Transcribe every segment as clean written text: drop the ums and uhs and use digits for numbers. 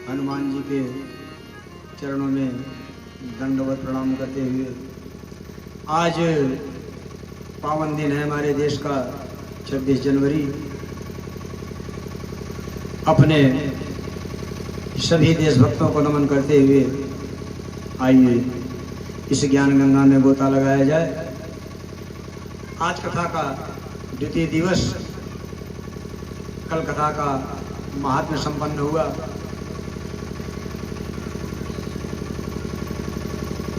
हनुमान जी के चरणों में दंडवत प्रणाम करते हुए आज पावन दिन है हमारे देश का 26 जनवरी। अपने सभी देशभक्तों को नमन करते हुए आइए इस ज्ञान गंगा में गोता लगाया जाए। आज कथा का द्वितीय दिवस, कल कथा का महात्म्य संपन्न हुआ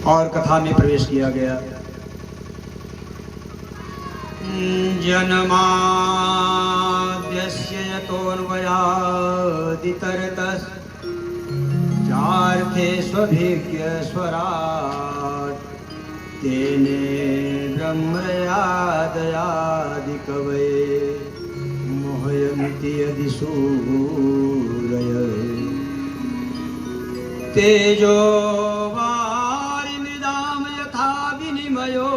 और कथा में प्रवेश किया गया। जन्माद्यस्य यतोऽन्वयादितरतश्चार्थेष्वभिज्ञस्वराट् तेने ब्रह्मयादयादिकवये मोहयन्ति यदि सूरयः तेजो वारिमृदां यथा विनिमयो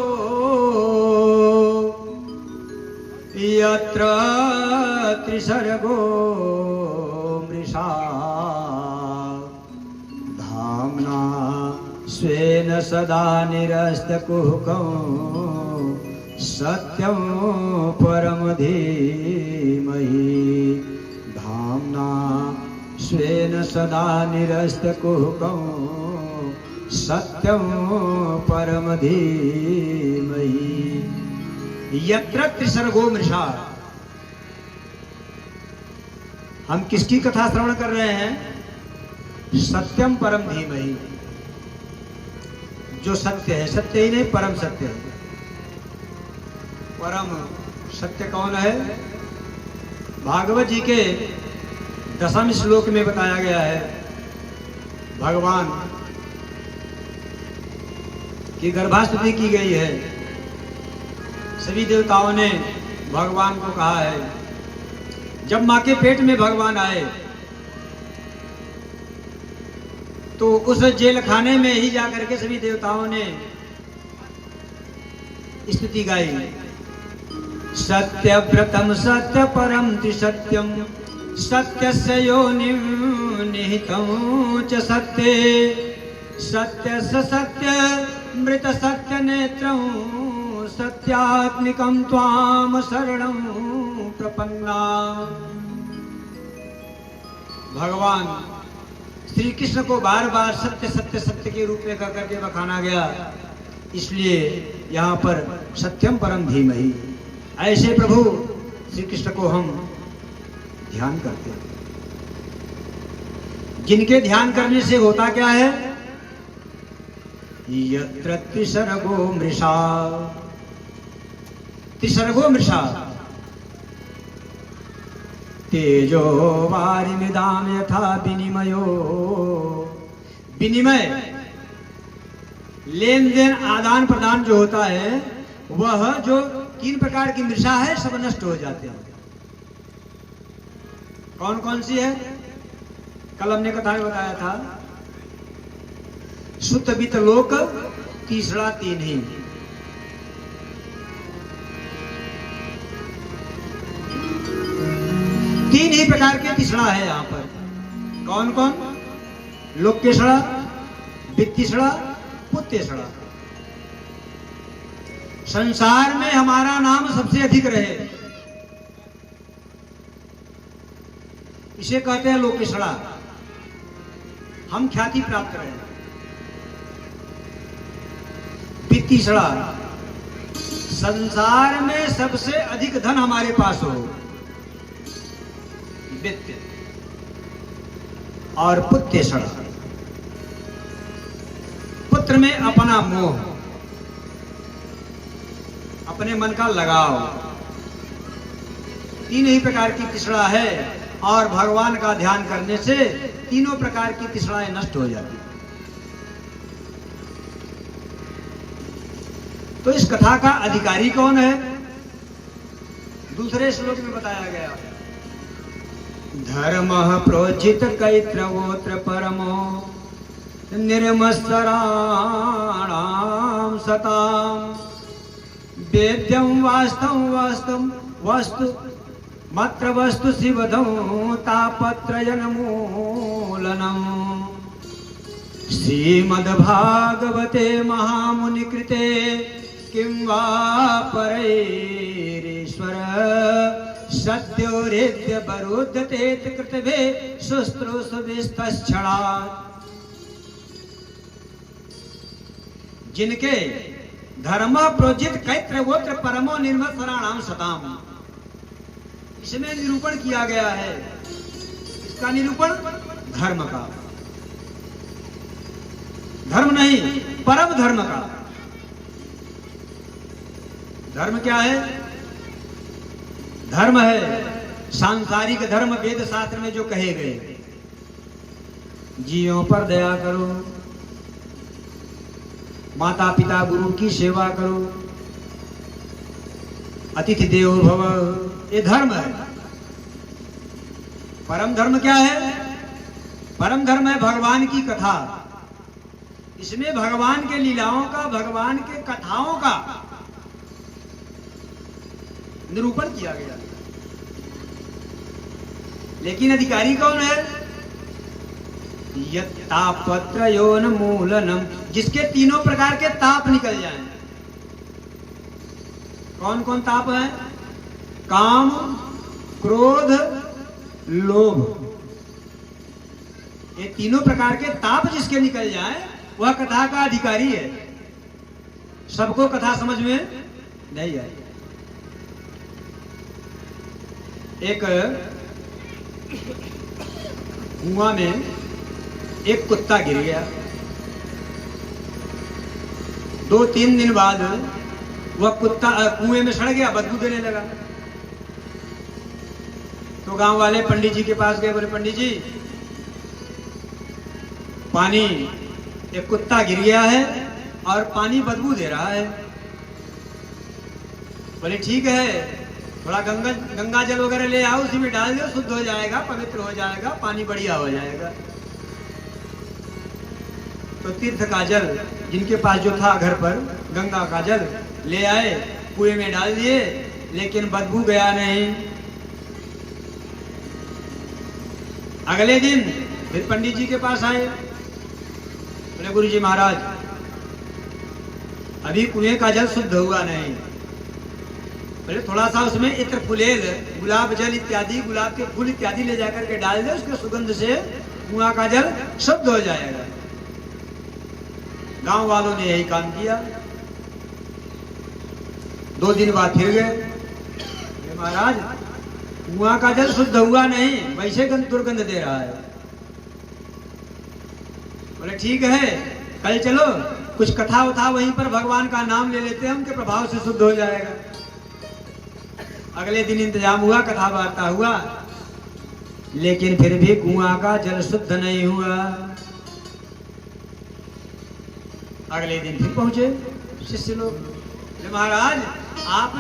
यत्र त्रिसर्गो मृषा धाम्ना स्वेन सदा निरस्तकुहकं सत्यं परम धीमहि धाम्ना स्वेन सदा निरस्तकुहकं सत्यं परम धीमहि यत्र त्रिसर्गो मृषा। हम किसकी कथा श्रवण कर रहे हैं? सत्यम परम धीमहि। जो सत्य है, सत्य ही नहीं परम सत्य है। परम सत्य कौन है? भागवत जी के 10वें श्लोक में बताया गया है। भगवान की गर्भास्तुति की गई है। सभी देवताओं ने भगवान को कहा है, जब मां के पेट में भगवान आए तो उस जेल खाने में ही जाकर के सभी देवताओं ने स्तुति गाई। सत्यव्रतम सत्य परम त्रिसत्यम सत्यस्य योनिं निहितं च सत्ये सत्यस्य सत्य मृत सत्य नेत्रं सत्यात्मिकं त्वां शरणं प्रपन्ना। भगवान श्री कृष्ण को बार बार सत्य सत्य सत्य के रूप में कहकर के बखाना गया, इसलिए यहाँ पर सत्यम परम धीमहि। ऐसे प्रभु श्री कृष्ण को हम ध्यान करते हैं, जिनके ध्यान करने से होता क्या है? यत्र त्रिसर्गो मृषा। त्रिसर्गो मृषा तेजो वारिमृदां यथा विनिमयो। विनिमय, लेन देन, आदान प्रदान जो होता है, वह जो 3 प्रकार की मृषा है सब नष्ट हो जाते हैं। कौन कौन सी है? कल हमने कथा में बताया था। शुद्ध वित्त लोक, तीसरा 3 ही। तीन ही प्रकार के तिसड़ा है यहाँ पर। कौन कौन? लोकेशड़ा, वित्तीसड़ा, पुत्तेसड़ा। संसार में हमारा नाम सबसे अधिक रहे, इसे कहते हैं लोकेशड़ा। हम ख्याति प्राप्त रहे। वित्तीसड़ा, संसार में सबसे अधिक धन हमारे पास हो, वित्त। और पुत्तेसड़ा, पुत्र में अपना मोह, अपने मन का लगाव। 3 ही प्रकार की तिसड़ा है और भगवान का ध्यान करने से तीनों प्रकार की तिसड़ाएं नष्ट हो जाती। तो इस कथा का अधिकारी कौन है? दूसरे श्लोक में बताया गया। धर्मः प्रोचित कैत्रवोत्र परमो निर्मत्सराणां सतां वेद्यं वास्तवं वस्तु मत्र वस्तु शिवधं तापत्रयन मूल मूलनम् श्रीमद्भागवते महामुनिकृते किं वा परैरीश्वर सद्योरेद्य वरुध्यते कृतभे शुश्रूषविस्तच्छणात्। जिनके धर्म प्रोजित कैत्रवोत्र परमो निर्मत्सराणाम सताम, इसमें निरूपण किया गया है। इसका निरूपण धर्म का, धर्म नहीं परम धर्म का। धर्म क्या है? धर्म है सांसारिक धर्म, वेद शास्त्र में जो कहे गए। जीवों पर दया करो, माता पिता गुरु की सेवा करो, अतिथि देवो भव, ये धर्म है। परम धर्म क्या है? परम धर्म है भगवान की कथा। इसमें भगवान के लीलाओं का, भगवान के कथाओं का निरूपण किया गया। लेकिन अधिकारी कौन है? यत्तापत्रयोन मूलनम, जिसके तीनों प्रकार के ताप निकल जाएं। कौन कौन ताप है? काम, क्रोध, लोभ। ये तीनों प्रकार के ताप जिसके निकल जाए वह कथा का अधिकारी है। सबको कथा समझ में नहीं आई। एक कुआं में एक कुत्ता गिर गया। 2-3 दिन बाद वह कुत्ता कुएं में सड़ गया, बदबू देने लगा। तो गांव वाले पंडित जी के पास गए, बोले पंडित जी पानी, एक कुत्ता गिर गया है और पानी बदबू दे रहा है। बोले ठीक है, थोड़ा गंगा जल वगैरह ले आओ, उसी में डाल दो, शुद्ध हो जाएगा, पवित्र हो जाएगा, पानी बढ़िया हो जाएगा। तो तीर्थ का जल जिनके पास जो था घर पर, गंगा का जल ले आए, कुएं में डाल दिए, लेकिन बदबू गया नहीं। अगले दिन फिर पंडित जी के पास आए, बोले गुरु जी महाराज अभी कुएं का जल शुद्ध हुआ नहीं। बोले थोड़ा सा उसमें इत्र फुलेल, गुलाब जल इत्यादि, गुलाब के फूल इत्यादि ले जाकर के डाल दे, उसके सुगंध से कुआं का जल शुद्ध हो जाएगा। गांव वालों ने यही काम किया। 2 दिन बाद फिर गए, महाराज कुआं का जल शुद्ध हुआ नहीं, वैसे दुर्गंध दे रहा है। बोले ठीक है, कल चलो कुछ कथा उथा वहीं पर भगवान का नाम ले लेते हैं, उनके प्रभाव से शुद्ध हो जाएगा। अगले दिन इंतजाम हुआ, कथा वार्ता हुआ, लेकिन फिर भी कुआं का जल शुद्ध नहीं हुआ। अगले दिन फिर पहुंचे शिष्य लोग, महाराज आप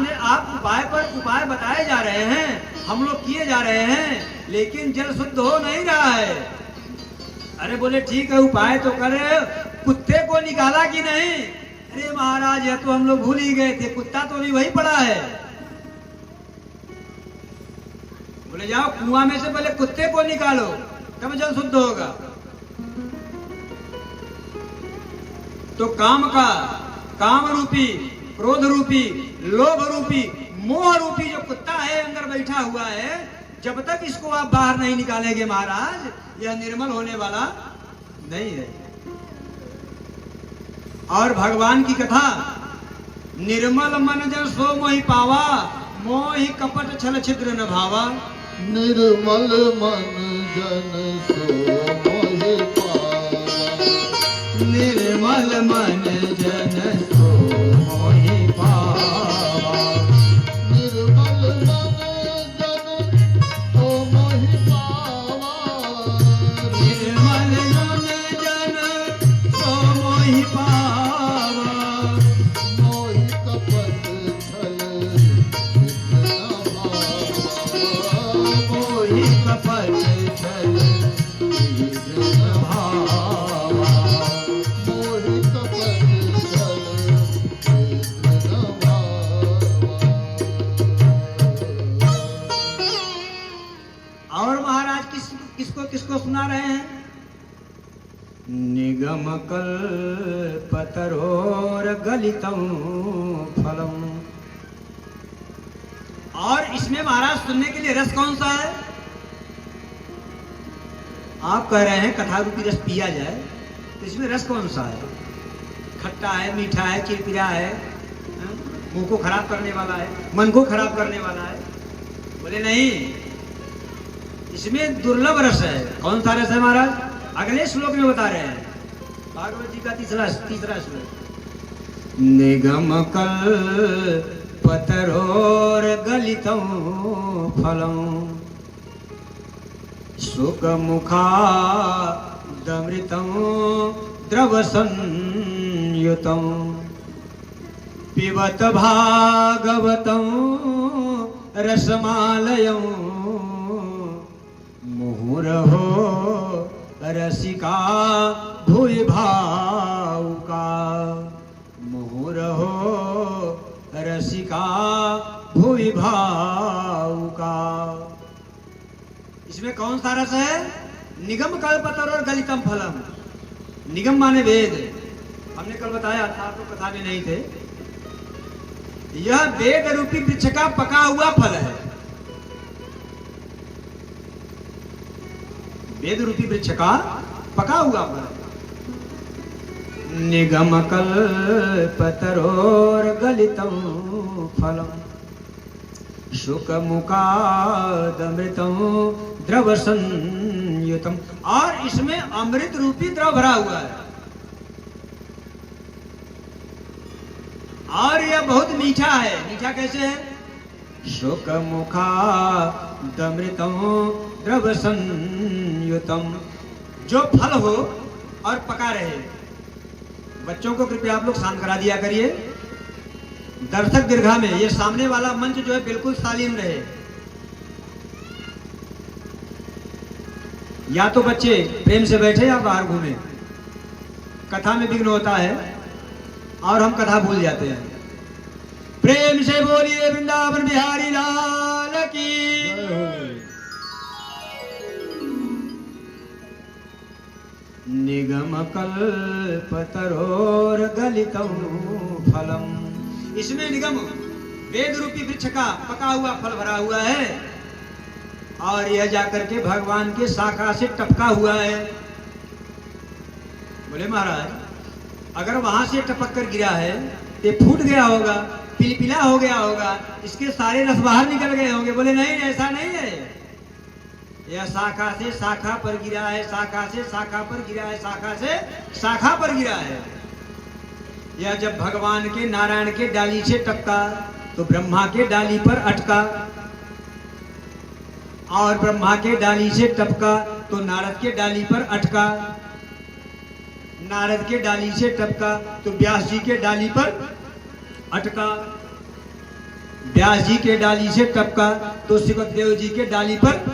उपाय पर उपाय बताए जा रहे हैं, हम लोग किए जा रहे हैं, लेकिन जल शुद्ध हो नहीं रहा है। अरे बोले ठीक है, उपाय तो करे, कुत्ते को निकाला कि नहीं? अरे महाराज यह तो हम लोग भूल ही गए थे, कुत्ता तो अभी वही पड़ा है। बोले जाओ कुआं में से पहले कुत्ते को निकालो, तब जल शुद्ध होगा। तो काम रूपी, क्रोध रूपी, लोभ रूपी, मोह रूपी जो कुत्ता है अंदर बैठा हुआ है, जब तक इसको आप बाहर नहीं निकालेंगे महाराज, यह निर्मल होने वाला नहीं है। और भगवान की कथा, निर्मल मन जन सो मोहि पावा, मोहि कपट छल छिद्र न भावा। निर्मल मन जन सो मोहि पावा, निर्मल मन जन सो मोहि पावा। निर्मल मन जन सो मोहि पावा, निर्मल मन जन सो मोहि पावा। मोहि कपट छल छिद्र न भावा, मोहि कपट छल छिद्र न भावा। मोहि कपट निगमकल्पतरोर्गलितं फलम्। और इसमें महाराज सुनने के लिए रस कौन सा है? आप कह रहे हैं कथा रूपी रस पिया जाए, तो इसमें रस कौन सा है? खट्टा है, मीठा है, चिरपिरा है, मुंह को खराब करने वाला है, मन को खराब करने वाला है? बोले नहीं, इसमें दुर्लभ रस है। कौन सा रस है महाराज? अगले श्लोक में बता रहे हैं, भागवत जी का तीसरा श्लोक। निगमकल्पतरोर्गलितं फलम् सुखमुखादमृतं द्रवसंयुतं पिबत भागवतं रसमालयं मुहुरहो रसिका भुवि भावुका मुहुरहो रसिका भुवि भावुका। इसमें कौन सा रस है? निगम कल्पतरोर्गलितं फलम। निगम माने वेद, हमने कल बताया था, तो कथा में नहीं थे। यह वेद रूपी वृक्ष का पका हुआ फल है। वेद रूपी वृक्ष का पका हुआ फल। निगमकल्पतरोर्गलितं फलम् शुकमुखादमृतं द्रवसंयुतं। और इसमें अमृत रूपी द्रव भरा हुआ है, और यह बहुत मीठा है। मीठा कैसे है? शुकमुखादमृतं द्रवसंयुतं। जो फल हो और पका रहे। बच्चों को कृपया आप लोग शांत करा दिया करिए। दर्शक दीर्घा में ये सामने वाला मंच जो है बिल्कुल शालीन रहे। या तो बच्चे प्रेम से बैठे या बाहर घूमे। कथा में विघ्न होता है और हम कथा भूल जाते हैं। प्रेम से बोलिए वृंदावन बिहारी लाल की। निगमकल्पतरोर्गलितं फलम्। इसमें निगम वेद रूपी वृक्ष का पका हुआ फल भरा हुआ है, और यह जाकर के भगवान के शाखा से टपका हुआ है। बोले महाराज, अगर वहां से टपक कर गिरा है तो फूट गया होगा, पिलपिला हो गया होगा, इसके सारे रस बाहर निकल गए होंगे। बोले नहीं, ऐसा नहीं है। यह शाखा से शाखा पर गिरा है, शाखा से शाखा पर गिरा है, शाखा से शाखा पर गिरा है। यह जब भगवान के नारायण के डाली से टपका तो ब्रह्मा के डाली पर अटका, और ब्रह्मा के डाली से टपका तो नारद के डाली पर अटका, नारद के डाली से टपका तो व्यास जी के डाली पर अटका, व्यास जी के डाली से टपका तो सुखदेव जी के डाली पर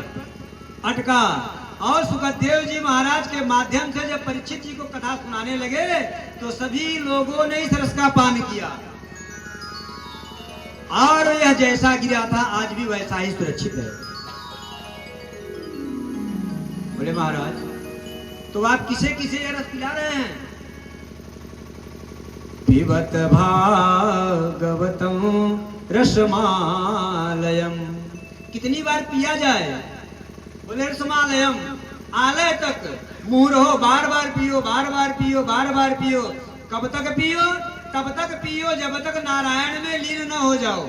अटका। और सुखदेव जी महाराज के माध्यम से जब परीक्षित जी को कथा सुनाने लगे तो सभी लोगों ने इस रस का पान किया, और यह जैसा गिरा था आज भी वैसा ही सुरक्षित है। बोले महाराज, तो आप किसे किसे यह रस पिला रहे हैं? पिबत भागवतं रसमालयम। कितनी बार पिया जाए? बोले रसमालयम, आलय तक मुंह रहो, बार बार पियो, बार बार पियो, बार बार पियो। कब तक पियो? तब तक पियो जब तक नारायण में लीन न हो जाओ।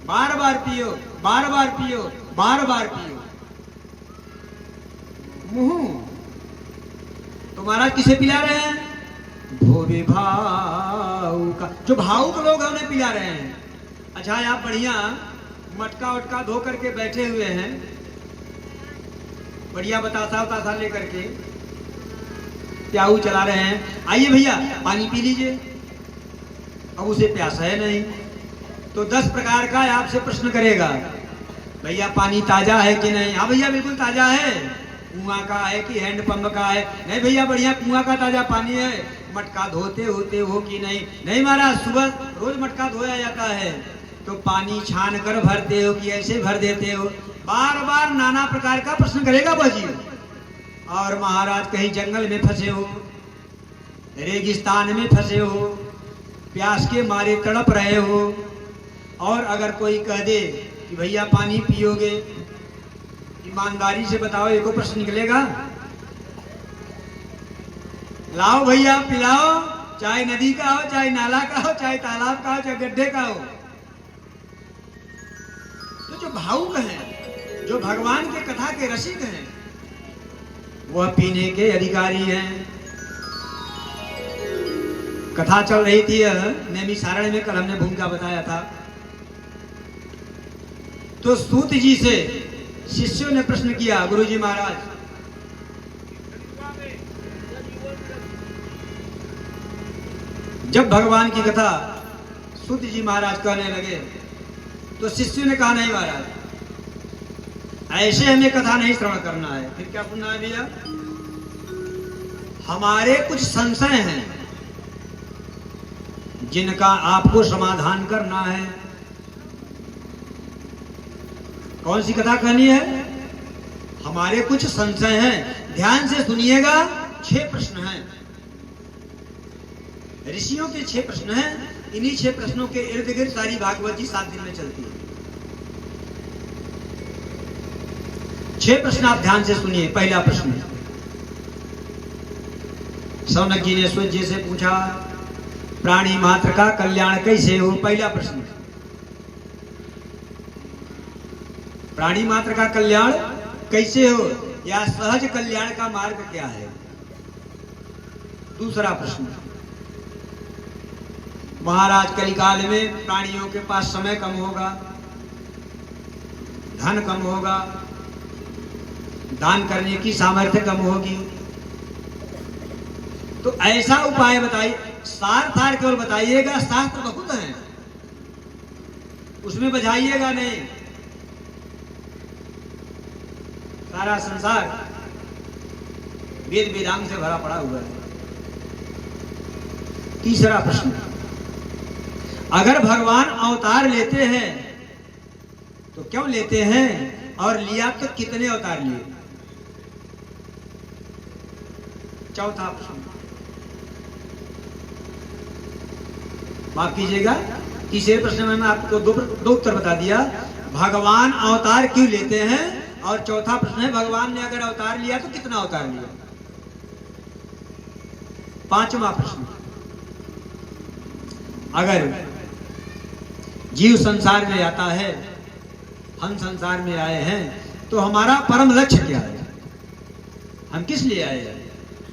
बार बार पियो, बार बार पियो, बार बार पियो। मुंह तो महाराज किसे पिला रहे हैं? भोवे भावुका, जो भावुक लोग हैं उन्हें पिला रहे हैं। अच्छा, आप बढ़िया मटका उटका धो करके बैठे हुए हैं, बढ़िया बतासा उतासा लेकर के प्याऊ चला रहे हैं। आइए भैया पानी पी लीजिए। अब उसे प्यासा है नहीं तो 10 प्रकार का आपसे प्रश्न करेगा, भैया पानी ताजा है कि नहीं? हाँ भैया बिल्कुल ताजा है। कुआं का है कि हैंडपंप का है? नहीं भैया बढ़िया कुआं का ताजा पानी है। मटका धोते होते हो कि नहीं? नहीं महाराज, सुबह रोज मटका धोया जाता है। तो पानी छान कर भरते हो कि ऐसे भर देते हो? बार बार नाना प्रकार का प्रश्न करेगा वह जीव। और महाराज कहीं जंगल में फंसे हो, रेगिस्तान में फंसे हो, प्यास के मारे तड़प रहे हो, और अगर कोई कह दे कि भैया पानी पियोगे, ईमानदारी से बताओ एको प्रश्न निकलेगा? लाओ भैया पिलाओ, चाहे नदी का हो, चाहे नाला का हो, चाहे तालाब का हो, चाहे गड्ढे का हो। तो जो भावुक हैं, जो भगवान के कथा के रसिक हैं, वह पीने के अधिकारी हैं। कथा चल रही थी नैमिषारण्य में, कल हमने भूमिका बताया था। तो सूत जी से शिष्यों ने प्रश्न किया, गुरुजी महाराज जब भगवान की कथा सूत जी महाराज कहने लगे तो शिष्यों ने कहा, नहीं महाराज, ऐसे हमें कथा नहीं श्रवण करना है। फिर क्या सुनना है भैया? हमारे कुछ संशय हैं जिनका आपको समाधान करना है। कौन सी कथा कहनी है? हमारे कुछ संशय हैं, ध्यान से सुनिएगा। 6 प्रश्न हैं, ऋषियों के 6 प्रश्न हैं। इन्हीं 6 प्रश्नों के इर्द गिर्द सारी भागवत जी 7 दिन में चलती है। 6 प्रश्न आप ध्यान से सुनिए। पहला प्रश्न, शौनक जी ने सूत जी से पूछा, प्राणी मात्र का कल्याण कैसे हो? पहला प्रश्न, प्राणी मात्र का कल्याण कैसे हो, या सहज कल्याण का मार्ग क्या है? दूसरा प्रश्न, महाराज कलिकाल में प्राणियों के पास समय कम होगा, धन कम होगा, दान करने की सामर्थ्य कम होगी, तो ऐसा उपाय बताइए। सार थार केवल बताइएगा, शास्त्र बहुत हैं, उसमें बझाइएगा नहीं। सारा संसार वेद वेदांग से भरा पड़ा हुआ है। तीसरा प्रश्न, अगर भगवान अवतार लेते हैं तो क्यों लेते हैं, और लिया तो कितने अवतार लिए? चौथा प्रश्न, माफ कीजिएगा, तीसरे प्रश्न में मैं आपको दो उत्तर बता दिया। भगवान अवतार क्यों लेते हैं, और चौथा प्रश्न है भगवान ने अगर अवतार लिया तो कितना अवतार लिया? पांचवा प्रश्न, अगर जीव संसार में आता है, हम संसार में आए हैं, तो हमारा परम लक्ष्य क्या है? हम किस लिए आए हैं?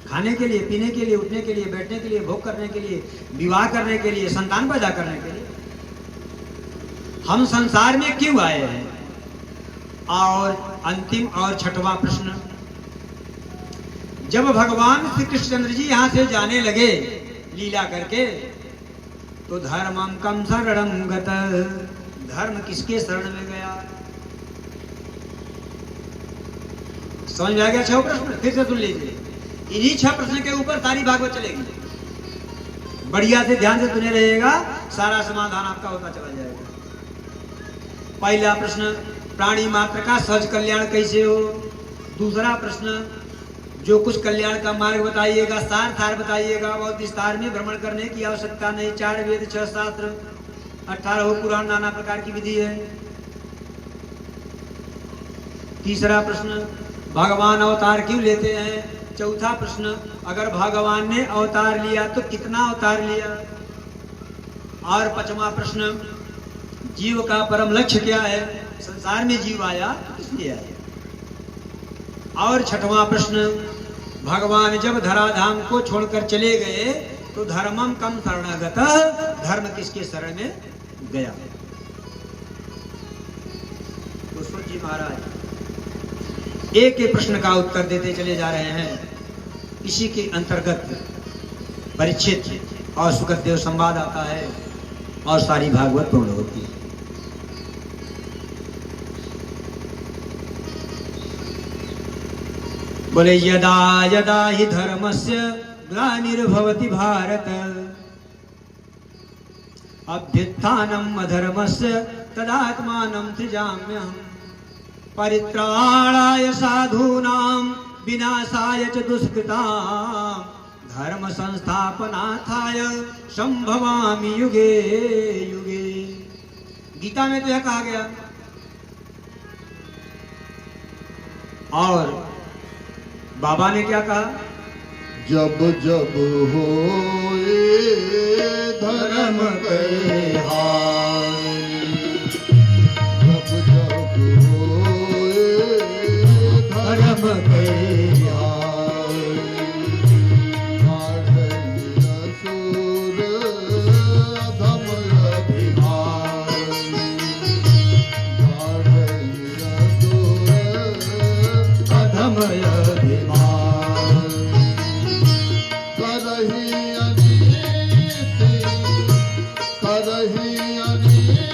खाने के लिए, पीने के लिए, उठने के लिए, बैठने के लिए, भोग करने के लिए, विवाह करने के लिए, संतान पैदा करने के लिए। हम संसार में क्यों आए हैं? और अंतिम और छठवां प्रश्न, जब भगवान श्री कृष्णचंद्र जी यहां से जाने लगे लीला करके, तो धर्मम कम शरणम गत, धर्म किसके शरण में गया? समझ में आ गया? 6 प्रश्न फिर से सुन लीजिए। इन्हीं 6 प्रश्न के ऊपर सारी भागवत चलेगी। बढ़िया से ध्यान से सुने रहिएगा, सारा समाधान आपका होता चला जाएगा। पहला प्रश्न, प्राणी मात्र का सहज कल्याण कैसे हो? दूसरा प्रश्न, जो कुछ कल्याण का मार्ग बताइएगा, सार थार बताइएगा, बहुत विस्तार में भ्रमण करने की आवश्यकता नहीं। 4 वेद, 6 शास्त्र, 18 पुराण, नाना प्रकार की विधि है। तीसरा प्रश्न, भगवान अवतार क्यों लेते हैं? चौथा प्रश्न, अगर भगवान ने अवतार लिया तो कितना अवतार लिया? और 5वां प्रश्न, जीव का परम लक्ष्य क्या है? संसार में जीव आया किस लिए आया? और 6वां प्रश्न, भगवान जब धराधाम को छोड़कर चले गए तो धर्मम कम शरणागत, धर्म किसके शरण में गया? तो सूत जी महाराज एक एक प्रश्न का उत्तर देते चले जा रहे हैं। इसी के अंतर्गत परीक्षित और सुखदेव संवाद आता है और सारी भागवत पूर्ण होती है। बोले यदा यदा हि धर्मस्य ग्लानिर्भवति भारत अभ्युत्थानम् अधर्मस्य तदात्मानं त्यजाम्यहम् परित्राणाय साधूनां विनाशाय च दुष्कृतां धर्म संस्थापनार्थाय संभवामि युगे युगे। गीता में तो यह कहा गया। और बाबा ने क्या कहा? जब जब होए धर्म के हानि, जब जब होए धर्म के हानि, काढ़े असुर अधम अभिमानी, काढ़े असुर अधम अभिमानी, करही अनीति, करही अनीति,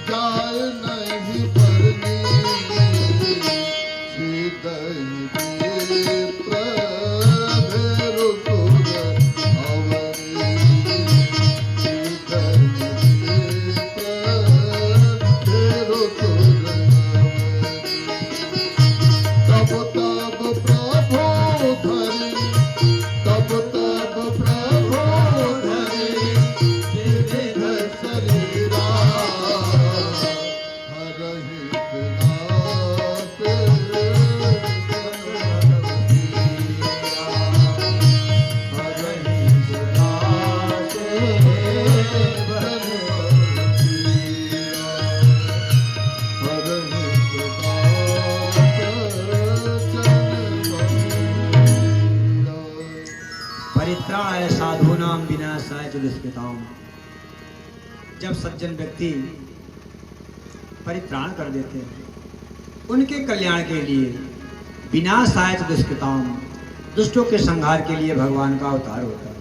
जाय नहीं परनी, सीधहि विप्र भेरु सुर अवरी, सीधहि विप्र भेरु सुर अवरी। तब तब प्रभु धरि, तब तब प्रभु धरि, विविध शरीरा, हरहि विनाश सर्वभीरा, हरहि विनाश सर्वभीरा, हरहि परित्राणाय साधूनां विनाशाय च दुष्कृतां। जब सज्जन व्यक्ति परित्राण कर देते हैं उनके कल्याण के लिए, विनाशाय च दुष्कृतां, दुष्टों के संहार के लिए भगवान का अवतार होता है।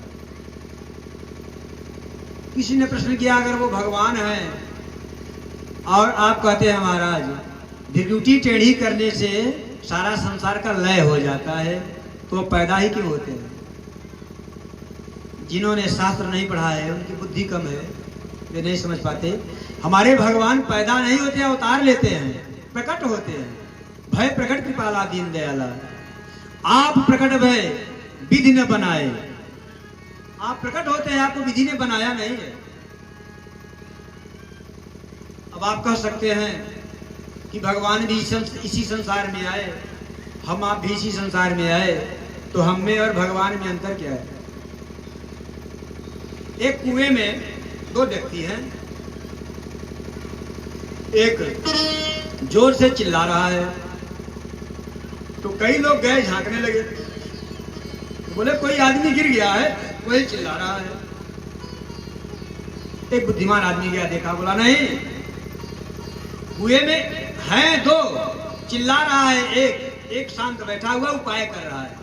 किसी ने प्रश्न किया, अगर वो भगवान है और आप कहते हैं महाराज ड्यूटी टेढ़ी करने से सारा संसार का लय हो जाता है, तो पैदा ही क्यों होते हैं? जिन्होंने शास्त्र नहीं पढ़ा है उनकी बुद्धि कम है, वे नहीं समझ पाते। हमारे भगवान पैदा नहीं होते, अवतार लेते हैं, प्रकट होते हैं। भय प्रकट कृपाला दीन दयाला, आप प्रकट भय विधि न बनाए। आप प्रकट होते हैं, आपको विधि ने बनाया नहीं है। अब आप कह सकते हैं कि भगवान भी इसी संसार में आए, हम आप भी इसी संसार में आए, तो हम में और भगवान में अंतर क्या है? एक कुएं में दो व्यक्ति हैं, एक जोर से चिल्ला रहा है, तो कई लोग गए झांकने लगे, तो बोले कोई आदमी गिर गया है, वही चिल्ला रहा है। एक बुद्धिमान आदमी गया, देखा, बोला नहीं, कुएं में हैं दो, चिल्ला रहा है एक शांत बैठा हुआ उपाय कर रहा है।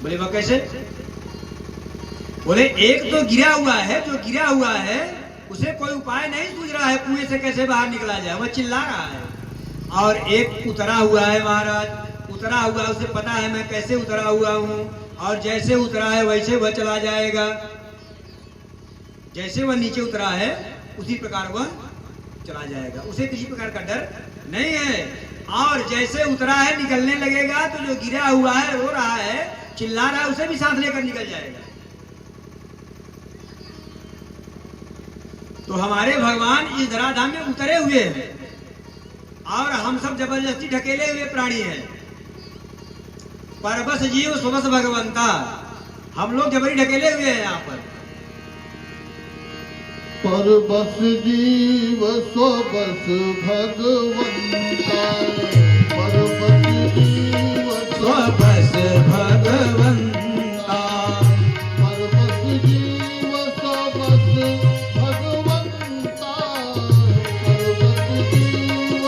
बोले वह कैसे? बोले एक तो गिरा हुआ है, जो गिरा हुआ है उसे कोई उपाय नहीं सूझ रहा है, कुएं से कैसे बाहर निकला जाए, वह चिल्ला रहा है। और एक उतरा हुआ है महाराज, उतरा हुआ, उसे पता है मैं कैसे उतरा हुआ हूं, और जैसे उतरा है वैसे वह चला जाएगा। जैसे वह नीचे उतरा है उसी प्रकार वह चला जाएगा, उसे किसी प्रकार का डर नहीं है। और जैसे उतरा है निकलने लगेगा, तो जो गिरा हुआ है, रो रहा है, चिल्ला रहा है, उसे भी साथ लेकर निकल जाएगा। तो हमारे भगवान इस धराधाम में उतरे हुए हैं और हम सब जबरदस्ती ढकेले हुए प्राणी हैं। परबस जीव सुबस भगवंता, हम लोग जबरी ढकेले हुए हैं यहाँ पर। परबस जीव स्वबस भगवंता, परबस जीव स्वबस भगवंता, परबस जीव स्वबस भगवंता, परबस जीव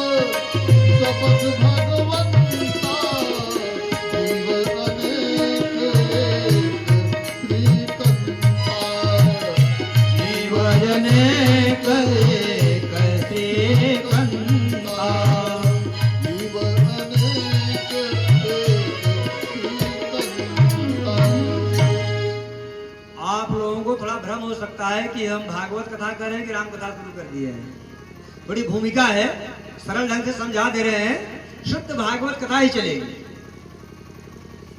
स्वबस भगवंता, जीव अनेक श्रीकंता, जीव अनेक श्रीकंता, जीव अनेक श्रीकंता। है कि हम भागवत कथा कर रहे हैं कि राम कथा शुरू कर दिए हैं। थोड़ी भूमिका है, सरल ढंग से समझा दे रहे हैं, शुद्ध भागवत कथा ही चलेगी।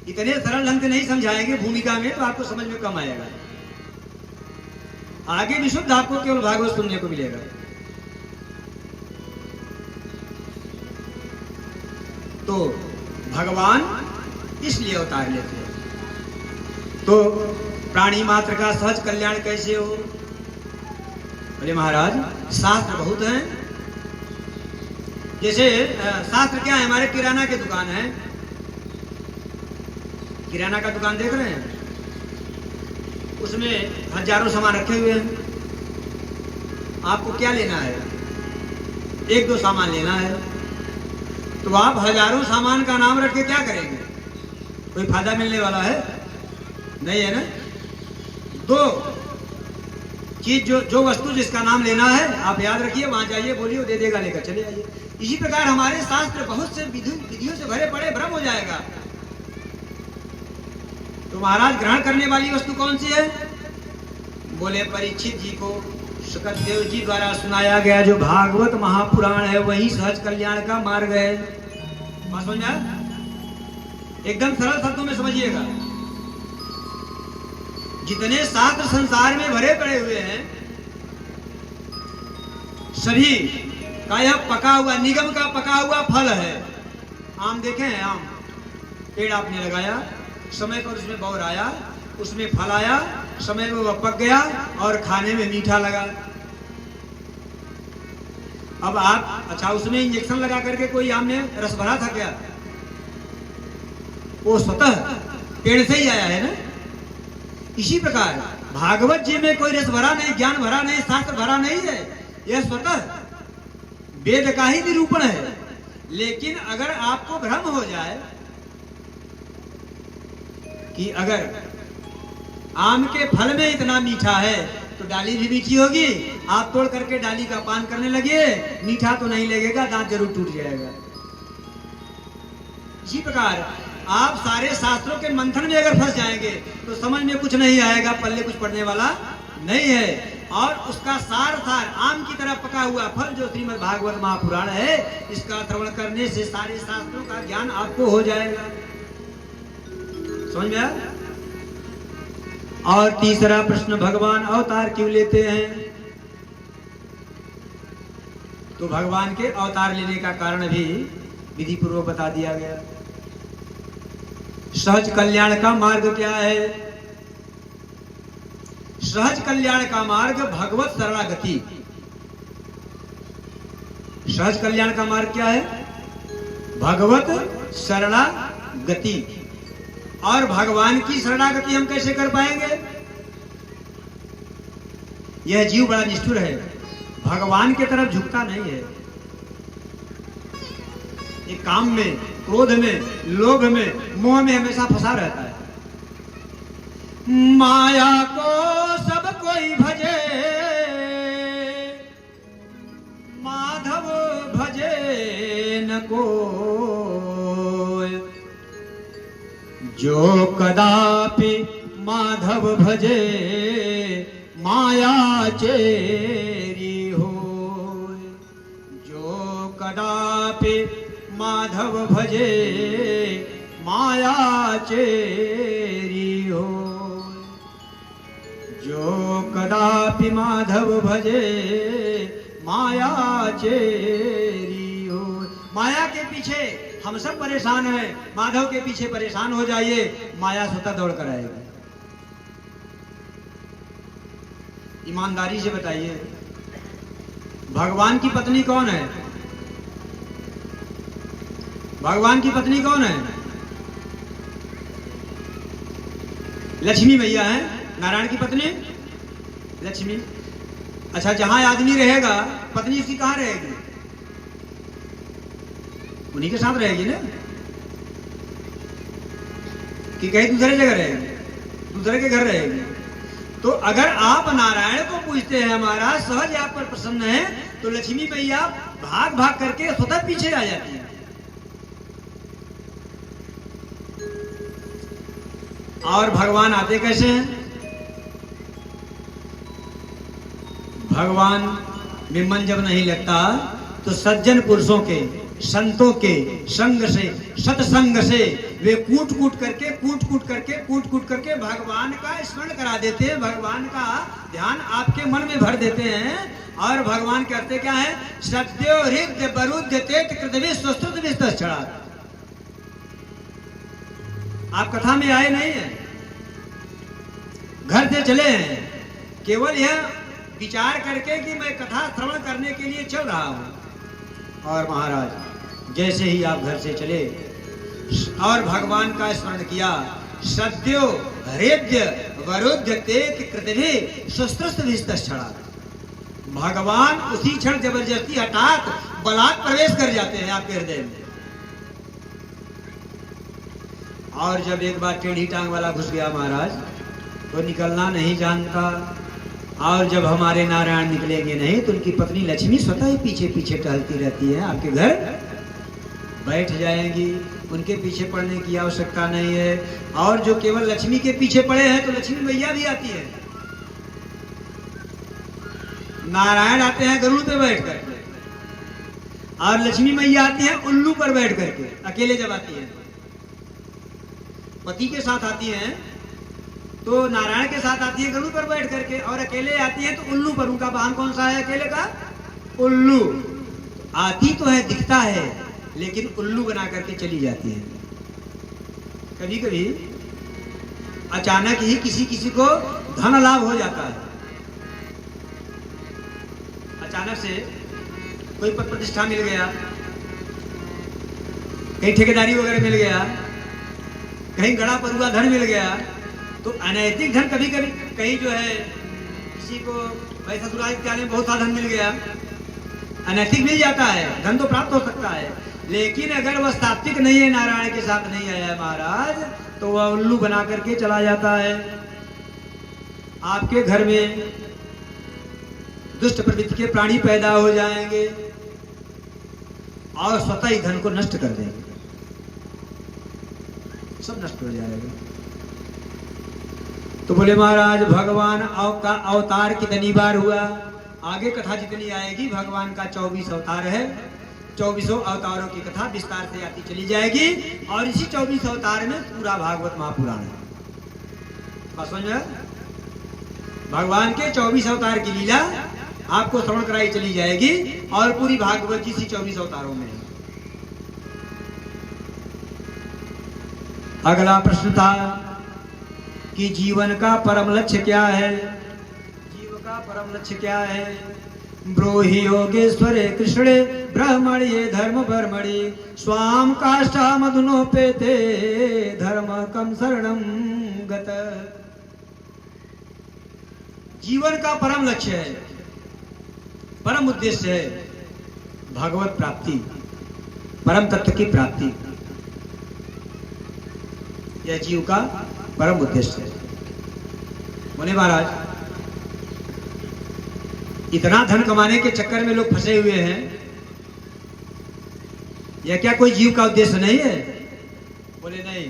इतने सरल ढंग से नहीं समझाएंगे भूमिका में तो आपको समझ में कम आएगा। आगे भी शुद्ध आपको केवल भागवत सुनने को मिलेगा। तो भगवान इसलिए अवतार लेते हैं। तो प्राणी मात्र का सहज कल्याण कैसे हो? बोले महाराज शास्त्र बहुत हैं। जैसे शास्त्र क्या है? हमारे किराना की दुकान है, किराना का दुकान देख रहे हैं, उसमें हजारों सामान रखे हुए हैं। आपको क्या लेना है? एक दो सामान लेना है, तो आप हजारों सामान का नाम रख के क्या करेंगे? कोई फायदा मिलने वाला है? नहीं है ना। दो चीज जो वस्तु जिसका नाम लेना है आप याद रखिए, वहां जाइए, बोलिए, दे देगा, लेकर चले आइए। इसी प्रकार हमारे शास्त्र बहुत से विधियों से भरे पड़े, भ्रम हो जाएगा। तो महाराज ग्रहण करने वाली वस्तु कौन सी है? बोले परीक्षित जी को सुखदेव जी द्वारा सुनाया गया जो भागवत महापुराण है वही सहज कल्याण का मार्ग है। बात समझ आया? एकदम सरल शब्दों में समझिएगा। जितने शास्त्र संसार में भरे पड़े हुए हैं सभी का यह पका हुआ निगम का पका हुआ फल है। आम देखे हैं? आम पेड़ आपने लगाया, समय पर उसमें बौर आया, उसमें फल आया, समय में वह पक गया और खाने में मीठा लगा। अब आप अच्छा उसमें इंजेक्शन लगा करके कोई आम ने रस भरा था क्या? वो स्वतः पेड़ से ही आया है ना। इसी प्रकार भागवत जी में कोई रस भरा नहीं, ज्ञान भरा नहीं, शास्त्र भरा नहीं है, यह स्वतः वेद का ही निरूपण है। लेकिन अगर आपको भ्रम हो जाए कि अगर आम के फल में इतना मीठा है तो डाली भी मीठी होगी, आप तोड़ करके डाली का पान करने लगे, मीठा तो नहीं लगेगा, दांत जरूर टूट जाएगा। इसी प्रकार आप सारे शास्त्रों के मंथन में अगर फंस जाएंगे तो समझ में कुछ नहीं आएगा, पल्ले कुछ पड़ने वाला नहीं है। और उसका सार आम की तरह पका हुआ फल जो श्रीमद् भागवत महापुराण है, इसका श्रवण करने से सारे शास्त्रों का ज्ञान आपको हो जाएगा। समझ में आया? और तीसरा प्रश्न, भगवान अवतार क्यों लेते हैं? तो भगवान के अवतार लेने का कारण भी विधि पूर्वक बता दिया गया। सहज कल्याण का मार्ग क्या है? सहज कल्याण का मार्ग भगवत शरणागति। सहज कल्याण का मार्ग क्या है? भगवत शरणागति। और भगवान की शरणागति हम कैसे कर पाएंगे? यह जीव बड़ा निष्ठुर है, भगवान की तरफ झुकता नहीं है। ये काम में, क्रोध में, लोभ में, मोह में हमेशा फंसा रहता है। माया को सब कोई भजे, माधव भजे न कोई। जो कदापि माधव भजे माया चेरी होय। जो कदापि माधव भजे माया चेरी होय। जो कदापि माधव भजे माया चेरी होय। माया के पीछे हम सब परेशान हैं, माधव के पीछे परेशान हो जाइए, माया स्वतः दौड़ कर आएगी। ईमानदारी से बताइए, भगवान की पत्नी कौन है? भगवान की पत्नी कौन है? लक्ष्मी मैया है। नारायण की पत्नी लक्ष्मी। अच्छा, जहां आदमी रहेगा पत्नी उसकी कहां रहेगी? उन्हीं के साथ रहेगी ना, कि कहीं दूसरे जगह रहेगी, दूसरे के घर रहेगी। तो अगर आप नारायण को पूछते हैं, हमारा सहज आप पर प्रसन्न है, तो लक्ष्मी मैया भाग भाग करके स्वतः पीछे आ जाती है। और भगवान आते कैसे हैं? भगवान में मन जब नहीं लगता तो सज्जन पुरुषों के, संतों के संग से, सत्संग से वे कूट कूट करके भगवान का स्मरण करा देते हैं, भगवान का ध्यान आपके मन में भर देते हैं। और भगवान कहते क्या है? सत्यो हृदय बरुद्ध तेत कृतवे स्वस्तुत विस्तच्छड़ा। आप कथा में आए नहीं है, घर से चले हैं, केवल यह विचार करके कि मैं कथा श्रवण करने के लिए चल रहा हूं। और महाराज जैसे ही आप घर से चले और भगवान का स्मरण किया, सद्यो हृदय वरुद्ध तेत कृतवे स्वस्त्रस्त विस्तच्छड़ा। भगवान उसी क्षण जबरदस्ती हठात बलात् प्रवेश कर जाते हैं आपके हृदय में। और जब एक बार टेढ़ी टांग वाला घुस गया महाराज तो निकलना नहीं जानता। और जब हमारे नारायण निकलेंगे नहीं तो उनकी पत्नी लक्ष्मी स्वतः ही पीछे पीछे टहलती रहती है, आपके घर बैठ जाएंगी। उनके पीछे पड़ने की आवश्यकता नहीं है। और जो केवल लक्ष्मी के पीछे पड़े हैं तो लक्ष्मी मैया भी आती है। नारायण आते हैं गरुड़ पे बैठ करके और लक्ष्मी मैया आती है उल्लू पर बैठ करके। अकेले जब आती है, पति के साथ आती हैं तो नारायण के साथ आती है गरुड़ पर बैठ करके, और अकेले आती है तो उल्लू पर। उनका वाहन कौन सा है अकेले का? उल्लू। आती तो है, दिखता है, लेकिन उल्लू बना करके चली जाती है। कभी कभी अचानक ही किसी किसी को धन लाभ हो जाता है। अचानक से कोई पद प्रतिष्ठा मिल गया, कहीं ठेकेदारी वगैरह मिल गया, कहीं गड़ा परुआ धन मिल गया। तो अनैतिक धन कभी कभी कहीं जो है किसी को भाई ससुराल इत्यादि में बहुत सा धन मिल गया, अनैतिक मिल जाता है, धन तो प्राप्त हो सकता है। लेकिन अगर वह सात्विक नहीं है, नारायण के साथ नहीं आया है महाराज, तो वह उल्लू बना करके चला जाता है। आपके घर में दुष्ट प्रवृत्ति के प्राणी पैदा हो जाएंगे और स्वतः ही धन को नष्ट कर देंगे, सब नष्ट हो जाएगा। तो बोले महाराज भगवान का अवतार कितनी बार हुआ? आगे कथा जितनी आएगी भगवान का 24 अवतार है। 24 अवतारों की कथा विस्तार से आती चली जाएगी। और इसी 24 अवतार में पूरा भागवत महापुराण है। समझ में? भगवान के 24 अवतार की लीला आपको श्रवण कराई चली जाएगी और पूरी भागवत जी इसी 24 अवतारों में है। अगला प्रश्न था कि जीवन का परम लक्ष्य क्या है? जीव का परम लक्ष्य क्या है? ब्रूहि योगेश्वरे कृष्णे ब्रह्मण्ये धर्म ब्रह्मणि स्वाम काष्ठा मधुनोपेते धर्म कम शरणम गत। जीवन का परम लक्ष्य है, परम उद्देश्य है भगवत प्राप्ति, परम तत्व की प्राप्ति। यह जीव का परम उद्देश्य है। बोले महाराज इतना धन कमाने के चक्कर में लोग फंसे हुए हैं, यह क्या कोई जीव का उद्देश्य नहीं है? बोले नहीं,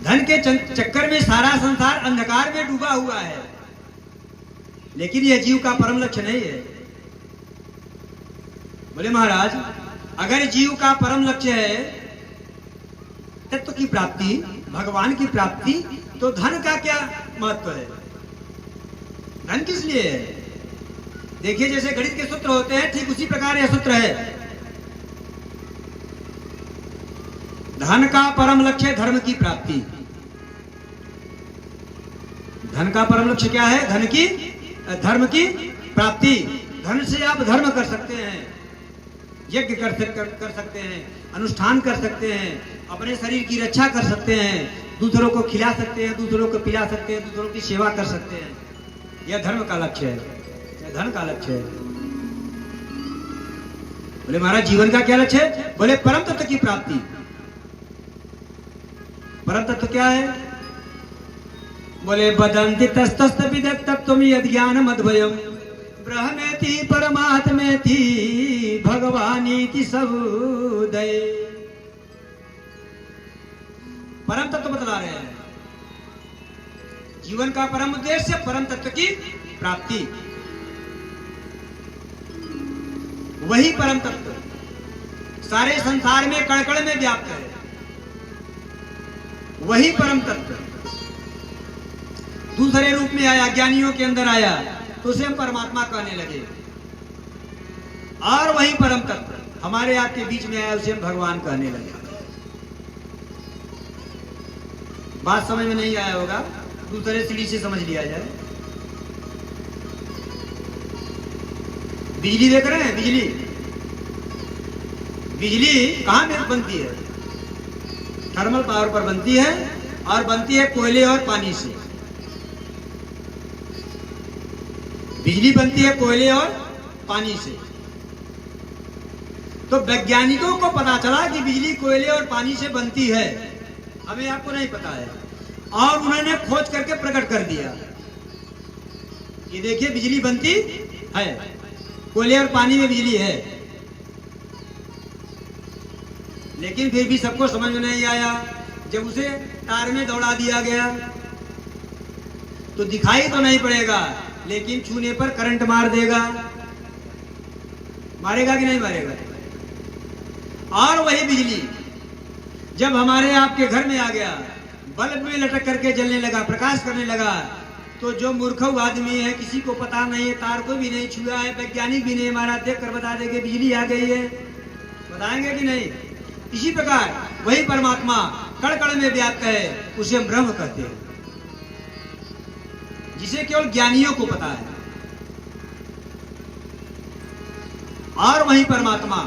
धन के चक्कर में सारा संसार अंधकार में डूबा हुआ है, लेकिन यह जीव का परम लक्ष्य नहीं है। बोले महाराज अगर जीव का परम लक्ष्य है तत्व की प्राप्ति, भगवान की प्राप्ति, तो धन का क्या महत्व है? धन किस लिए है? देखिए जैसे गणित के सूत्र होते हैं ठीक उसी प्रकार यह सूत्र है। धन का परम लक्ष्य धर्म की प्राप्ति। धन का परम लक्ष्य क्या है? धर्म की प्राप्ति। धन से आप धर्म कर सकते हैं, यज्ञ कर सकते हैं, अनुष्ठान कर सकते हैं, अपने शरीर की रक्षा कर सकते हैं, दूसरों को खिला सकते हैं, दूसरों को पिला सकते हैं, दूसरों की सेवा कर सकते हैं। यह धर्म का लक्ष्य है, यह धन का लक्ष्य है। बोले महाराज जीवन का क्या लक्ष्य है? बोले परम तत्व की प्राप्ति। परम तत्व क्या है? बोले बदंति तस्तस्त विदत्तत्वम यद् ज्ञानम अद्वयम् ब्रह्मेति परमात्मेति भगवानीति सबूदय। परम तत्व बतला रहे हैं। जीवन का परम उद्देश्य परम तत्व की प्राप्ति, वही परम तत्व सारे संसार में कण कण में व्याप्त है, वही परम तत्व दूसरे रूप में आया, ज्ञानियों के अंदर आया तो उसे हम परमात्मा कहने लगे, और वही परम तत्व हमारे आपके बीच में आया, उसे हम भगवान कहने लगे। बात समझ में नहीं आया होगा, दूसरे सीढ़ी से समझ लिया जाए। बिजली देख रहे हैं, बिजली बिजली कहां में बनती है? थर्मल पावर पर बनती है, और बनती है कोयले और पानी से। बिजली बनती है कोयले और पानी से। तो वैज्ञानिकों को पता चला कि बिजली कोयले और पानी से बनती है, हमें आपको नहीं पता है, और उन्होंने खोज करके प्रकट कर दिया कि देखिए बिजली बनती है, कोयले और पानी में बिजली है। लेकिन फिर भी सबको समझ में नहीं आया। जब उसे तार में दौड़ा दिया गया तो दिखाई तो नहीं पड़ेगा, लेकिन छूने पर करंट मार देगा। मारेगा कि नहीं मारेगा? और वही बिजली जब हमारे आपके घर में आ गया, बल्ब में लटक करके जलने लगा, प्रकाश करने लगा, तो जो मूर्खव आदमी है, किसी को पता नहीं है, तार को भी नहीं छुआ है, वैज्ञानिक भी नहीं मारा, देख कर बता देंगे बिजली आ गई है, बताएंगे कि नहीं? इसी प्रकार वही परमात्मा कण कण में व्याप्त है, उसे हम ब्रह्म कहते हैं, जिसे केवल ज्ञानियों को पता है। और वही परमात्मा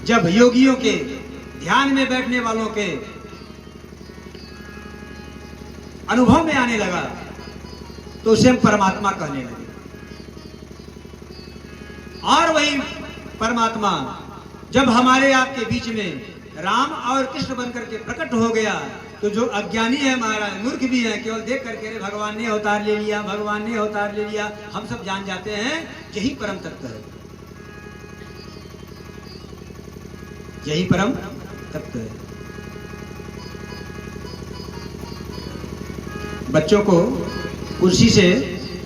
जब योगियों के, ध्यान में बैठने वालों के अनुभव में आने लगा तो उसे हम परमात्मा कहने लगे। और वही परमात्मा जब हमारे आपके बीच में राम और कृष्ण बनकर के प्रकट हो गया, तो जो अज्ञानी है महाराज, मूर्ख भी है, केवल देख करके अरे भगवान ने अवतार ले लिया, भगवान ने अवतार ले लिया, हम सब जान जाते हैं यही परम तत्व है, यही परम तत्व है। बच्चों को कुर्सी से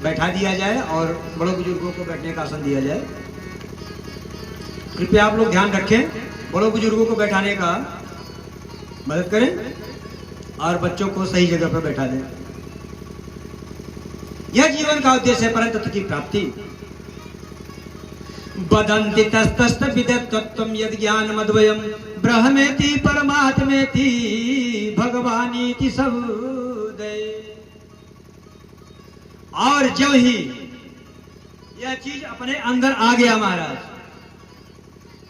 बैठा दिया जाए और बड़े बुजुर्गों को बैठने का आसन दिया जाए। कृपया आप लोग ध्यान रखें, बड़े बुजुर्गों को बैठाने का मदद करें और बच्चों को सही जगह पर बैठा दें। यह जीवन का उद्देश्य है, परम तत्व की प्राप्ति। वदन्ति तस्तस्त विदत्तत्वं यद् ज्ञानमद्वयं ब्रह्मेति परमात्मेति भगवानीति सबुदय। और जब ही यह चीज अपने अंदर आ गया महाराज,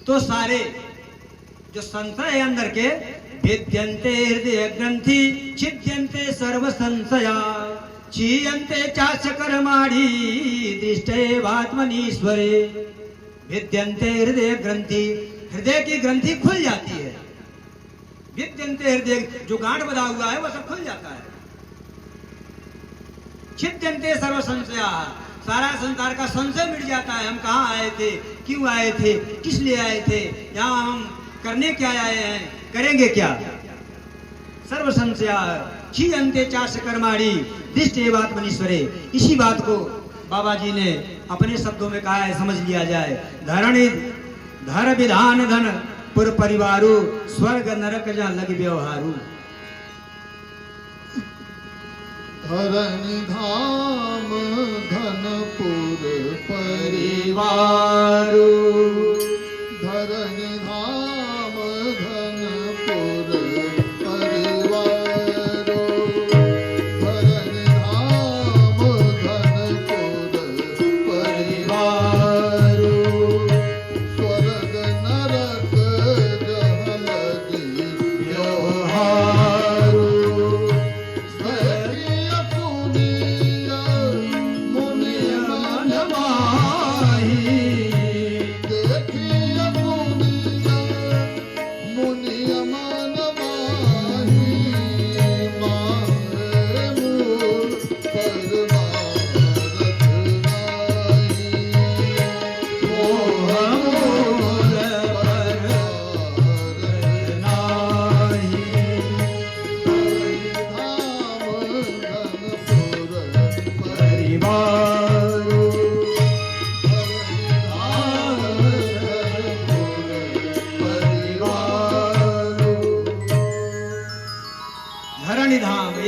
तो सारे जो संशय है अंदर के, भिद्यन्ते हृदय ग्रंथि छिद्यन्ते सर्व संशया क्षीयन्ते चाच कर्माणि दृष्टैवात्मनीश्वरे। भिद्यन्ते हृदय ग्रंथि, हृदय की ग्रंथि खुल जाती है। भिद्यन्ते हृदय, जो गांठ बंधा हुआ है वह सब खुल जाता है। छिद्यन्ते सर्व संशया, सारा संसार का संशय मिट जाता है। हम कहाँ आए थे, क्यों आए थे, किस लिए आए थे, यहाँ हम करने क्या आए हैं, करेंगे क्या। सर्व संशया क्षीयन्ते चाच कर्माणि दृष्टैवात्मनीश्वरे। इसी बात को बाबा जी ने अपने शब्दों में कहा है, समझ लिया जाए। धरणी धर विधान धन पुर परिवारु स्वर्ग नरक जा लग व्यवहारु। धरणी धाम धनपुर परिवारु, धरणी धाम धनपुर परिवारो, धरणी धाम धनपुर परिवारो, स्वर्ग नरक जह लगी व्यवहारो। मुनि मन माही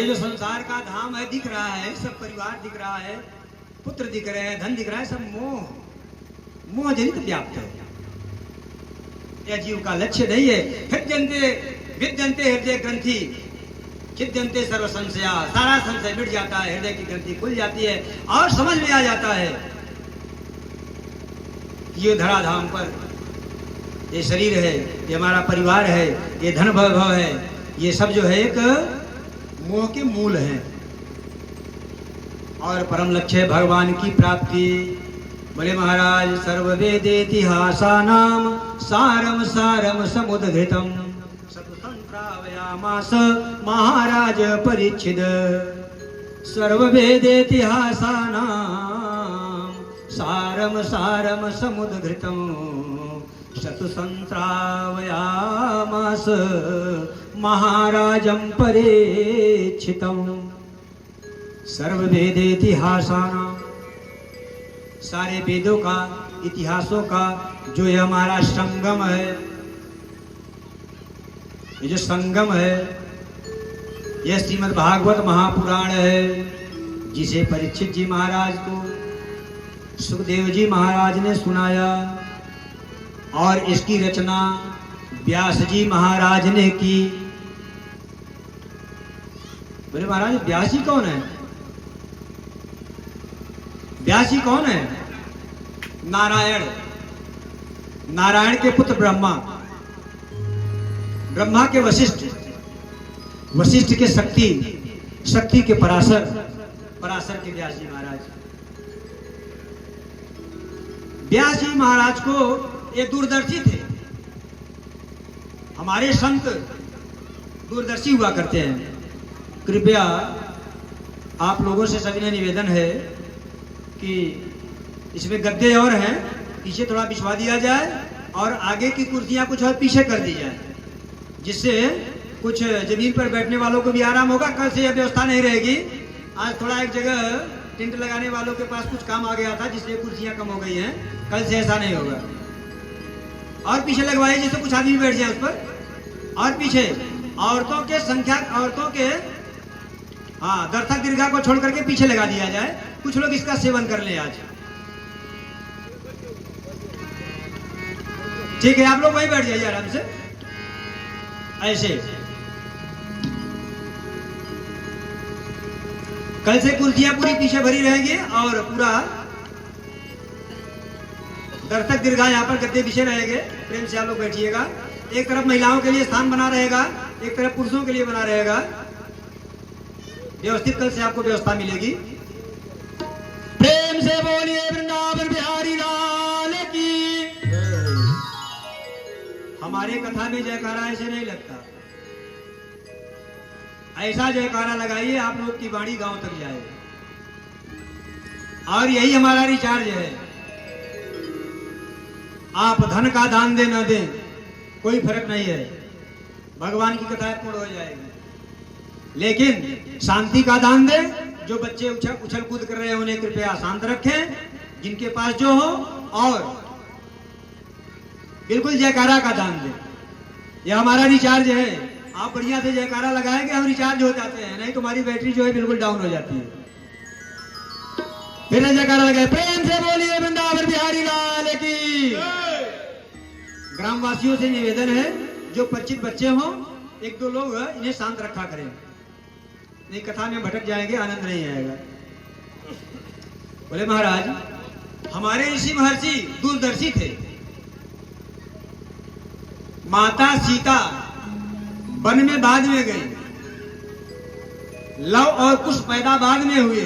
ये जो संसार का धाम है दिख रहा है, सब परिवार दिख रहा है, पुत्र दिख रहे हैं, धन दिख रहा है, सब मोह जनित व्याप्त है। यह जीव का लक्ष्य नहीं है। विद्यन्ते हृदय ग्रंथि छिद्यन्ते सर्व संशया, सारा संशय मिट जाता है, हृदय की ग्रंथि खुल जाती है और समझ में आ जाता है ये धराधाम पर ये शरीर है, ये हमारा परिवार है, ये धन वैभव है, ये सब जो है एक मोह के मूल हैं और परम लक्ष्य है भगवान की प्राप्ति। बोले महाराज सर्ववेदेतिहासानाम सारम सारम समुद्घृतम सतसंत्रावयामास महाराज परीक्षित। सर्ववेदेतिहासानाम सारम सारम समुद्घृतम शतसंत्रावयामास महाराजं परीक्षितम्। सर्ववेदेतिहासानां, सारे वेदों का, इतिहासों का जो ये हमारा संगम है, ये जो संगम है, यह श्रीमद् भागवत महापुराण है, जिसे परीक्षित जी महाराज को सुखदेव जी महाराज ने सुनाया और इसकी रचना व्यास जी महाराज ने की। बोले महाराज व्यास जी कौन है? व्यास जी कौन है? नारायण, नारायण के पुत्र ब्रह्मा, ब्रह्मा के वशिष्ठ, वशिष्ठ के शक्ति, शक्ति के पराशर, पराशर के व्यास जी महाराज। व्यास जी महाराज को ये दूरदर्शी थे। हमारे संत दूरदर्शी हुआ करते हैं। कृपया आप लोगों से सभी ने निवेदन है कि इसमें गद्दे और हैं, पीछे थोड़ा बिछवा दिया जाए और आगे की कुर्सियां कुछ और पीछे कर दी जाए, जिससे कुछ जमीन पर बैठने वालों को भी आराम होगा। कल से यह व्यवस्था नहीं रहेगी। आज थोड़ा एक जगह टेंट लगाने वालों के पास कुछ काम आ गया था, जिसलिए कुर्सियां कम हो गई हैं। कल से ऐसा नहीं होगा। और पीछे लगवाइए जिससे कुछ आदमी बैठ जाए उस पर। और पीछे औरतों के संख्या, औरतों के दर्शक दीर्घा को छोड़ करके पीछे लगा दिया जाए। कुछ लोग इसका सेवन कर ले आज। ठीक है, आप लोग वहीं बैठ जाइए आराम से, ऐसे। कल से कुर्सियां पूरी पीछे भरी रहेंगी और पूरा दर्शक दीर्घा यहाँ पर गद्दे पीछे रहेंगे। प्रेम से आप लोग बैठिएगा। एक तरफ महिलाओं के लिए स्थान बना रहेगा, एक तरफ पुरुषों के लिए बना रहेगा। व्यवस्थित कल से आपको व्यवस्था मिलेगी। प्रेम से बोलिए वृंदावन बिहारी लाल की। हमारे कथा में जयकारा ऐसे नहीं लगता। ऐसा जयकारा लगाइए आप लोग की वाणी गांव तक जाए। और यही हमारा रिचार्ज है। आप धन का दान दे न दें, कोई फर्क नहीं है। भगवान की कथाएं पूर्ण हो जाएगी। लेकिन शांति का दान दें। जो बच्चे उछल कूद कर रहे हैं उन्हें कृपया शांत रखें, जिनके पास जो हो। और बिल्कुल जयकारा का दान दें। यह हमारा रिचार्ज है। आप बढ़िया से जयकारा लगाएंगे, हम रिचार्ज हो जाते हैं। नहीं तुम्हारी बैटरी जो है बिल्कुल डाउन हो जाती है। फिर जयकारा लगाए। प्रेम से बोलिए वृंदावन बिहारी लाल की। ग्रामवासियों से निवेदन है, जो परिचित बच्चे हों, एक दो लोग इन्हें शांत रखा करें, नहीं कथा में भटक जाएंगे, आनंद नहीं आएगा। बोले महाराज हमारे ऋषि महर्षि दूरदर्शी थे। माता सीता वन में बाद में गई, लव और कुश पैदा बाद में हुए।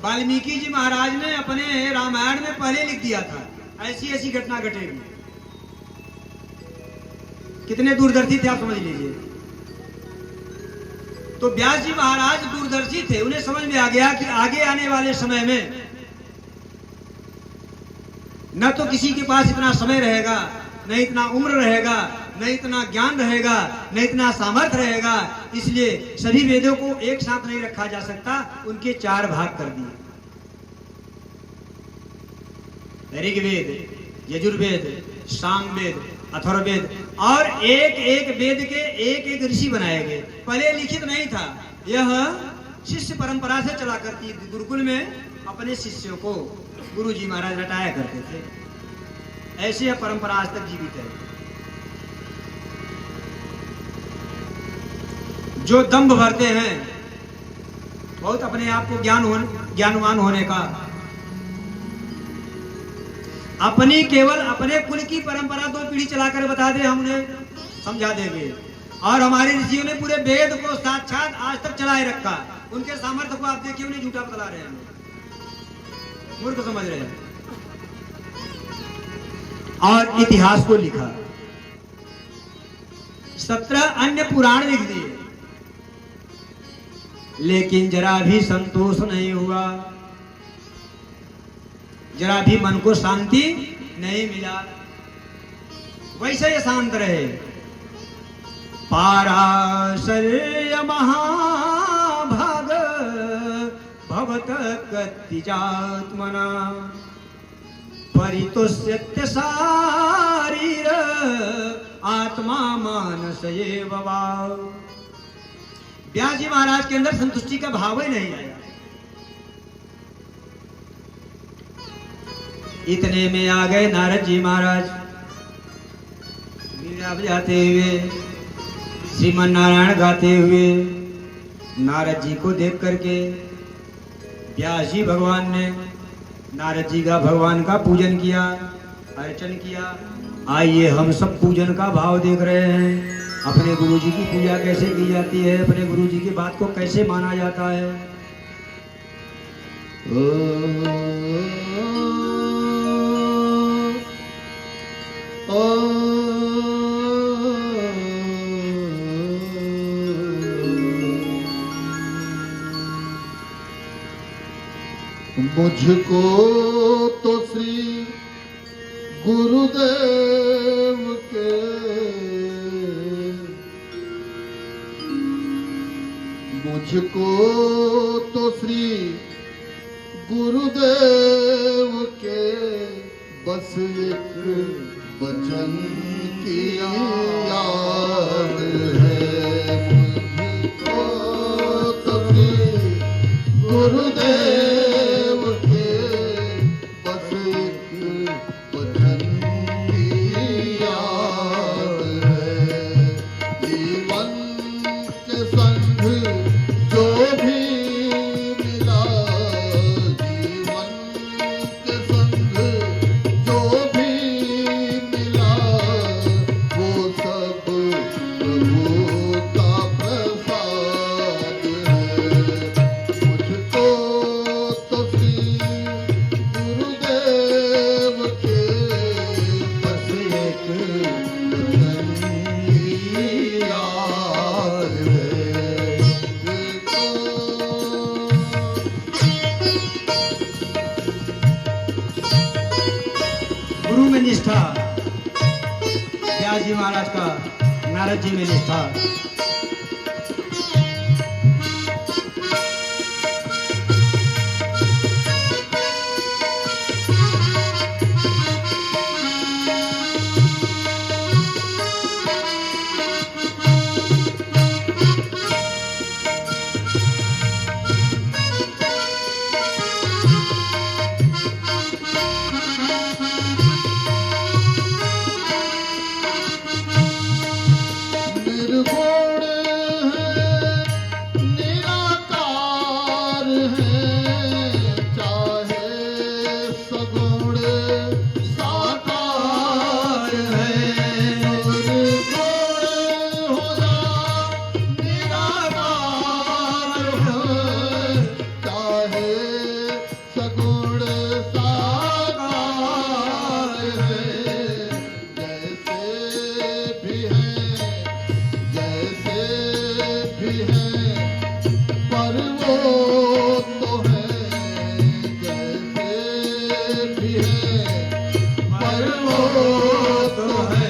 वाल्मीकि जी महाराज ने अपने रामायण में पहले लिख दिया था ऐसी ऐसी घटना घटेगी। कितने दूरदर्शी थे आप समझ लीजिए। तो व्यास जी महाराज दूरदर्शी थे। उन्हें समझ में आ गया कि आगे आने वाले समय में न तो किसी के पास इतना समय रहेगा, न इतना उम्र रहेगा, न इतना ज्ञान रहेगा, न इतना सामर्थ्य रहेगा। इसलिए सभी वेदों को एक साथ नहीं रखा जा सकता, उनके 4 भाग कर दिए। ऋग्वेद, यजुर्वेद, सामवेद, अथर्ववेद और एक एक वेद के एक एक ऋषि बनाए गए। पहले लिखित नहीं था, यह शिष्य परंपरा से चला करती थी। गुरुकुल में अपने शिष्यों को गुरु जी महाराज रटाया करते थे। ऐसी यह परंपरा आज तक जीवित है। जो दंभ भरते हैं बहुत अपने आप को ज्ञानवान होने का, अपनी केवल अपने कुल की परंपरा 2 पीढ़ी चलाकर बता दे, हम उन्हें समझा देंगे। और हमारे ऋषियों ने पूरे वेद को साक्षात आज तक चलाए रखा। उनके सामर्थ्य को आप देखिए, उन्हें झूठा बता रहे हैं, मूर्ख समझ रहे हैं। और इतिहास को लिखा, 17 अन्य पुराण लिख दिए, लेकिन जरा भी संतोष नहीं हुआ, जरा भी मन को शांति नहीं मिला। वैसे ये शांत रहे। पाराशर्य महाभाग भवत कतिजात्मना परितोष्यत्य शारीर आत्मा मानस एव भाव। व्यास जी महाराज के अंदर संतुष्टि का भाव ही नहीं आया। इतने में आ गए नारद जी महाराज। वीणा बजाते हुए, श्रीमन नारायण गाते हुए। नारद जी को देख करके व्यास जी भगवान ने नारद जी का भगवान का पूजन किया, अर्चन किया। आइए हम सब पूजन का भाव देख रहे हैं। अपने गुरु जी की पूजा कैसे की जाती है, अपने गुरु जी की बात को कैसे माना जाता है। मुझको तो श्री गुरुदेव के मुझको तो श्री गुरुदेव के बस एक वचन की याद है। मुझको तो श्री गुरुदेव के बस एक वचन की याद है। जीवन के संग जो भी मिला, जीवन के संग जो भी मिला, वो सब प्रभु का प्रसाद है। मुझको तो श्री गुरुदेव के बस एक वचन की याद है। गुरु में निष्ठा, व्यास जी महाराज का नारद जी में निष्ठा। निर्गुण है, निराकार है, चाहे सगुण साकार है। निर्गुण हो या निराकार है, चाहे सगुण साकार है। जैसे भी है पर वो तो है, जैसे भी है पर वो तो है।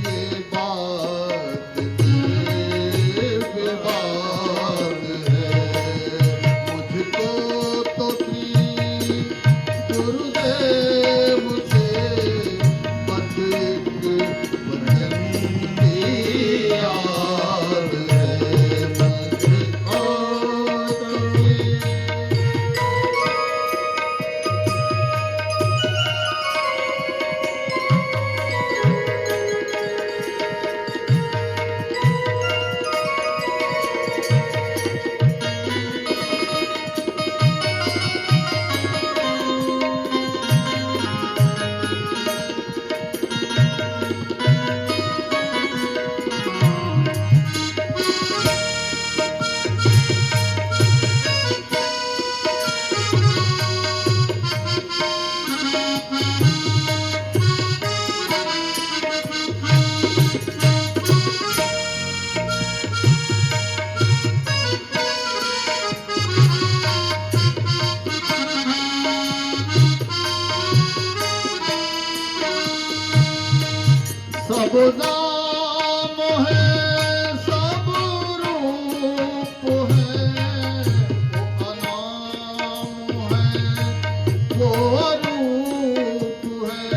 ये बात दिव्य बात है। मुझको तो श्री गुरुदेव के बस एक वचन की याद है। सब नाम है सब रूप है वो अनाम है वो अरूप है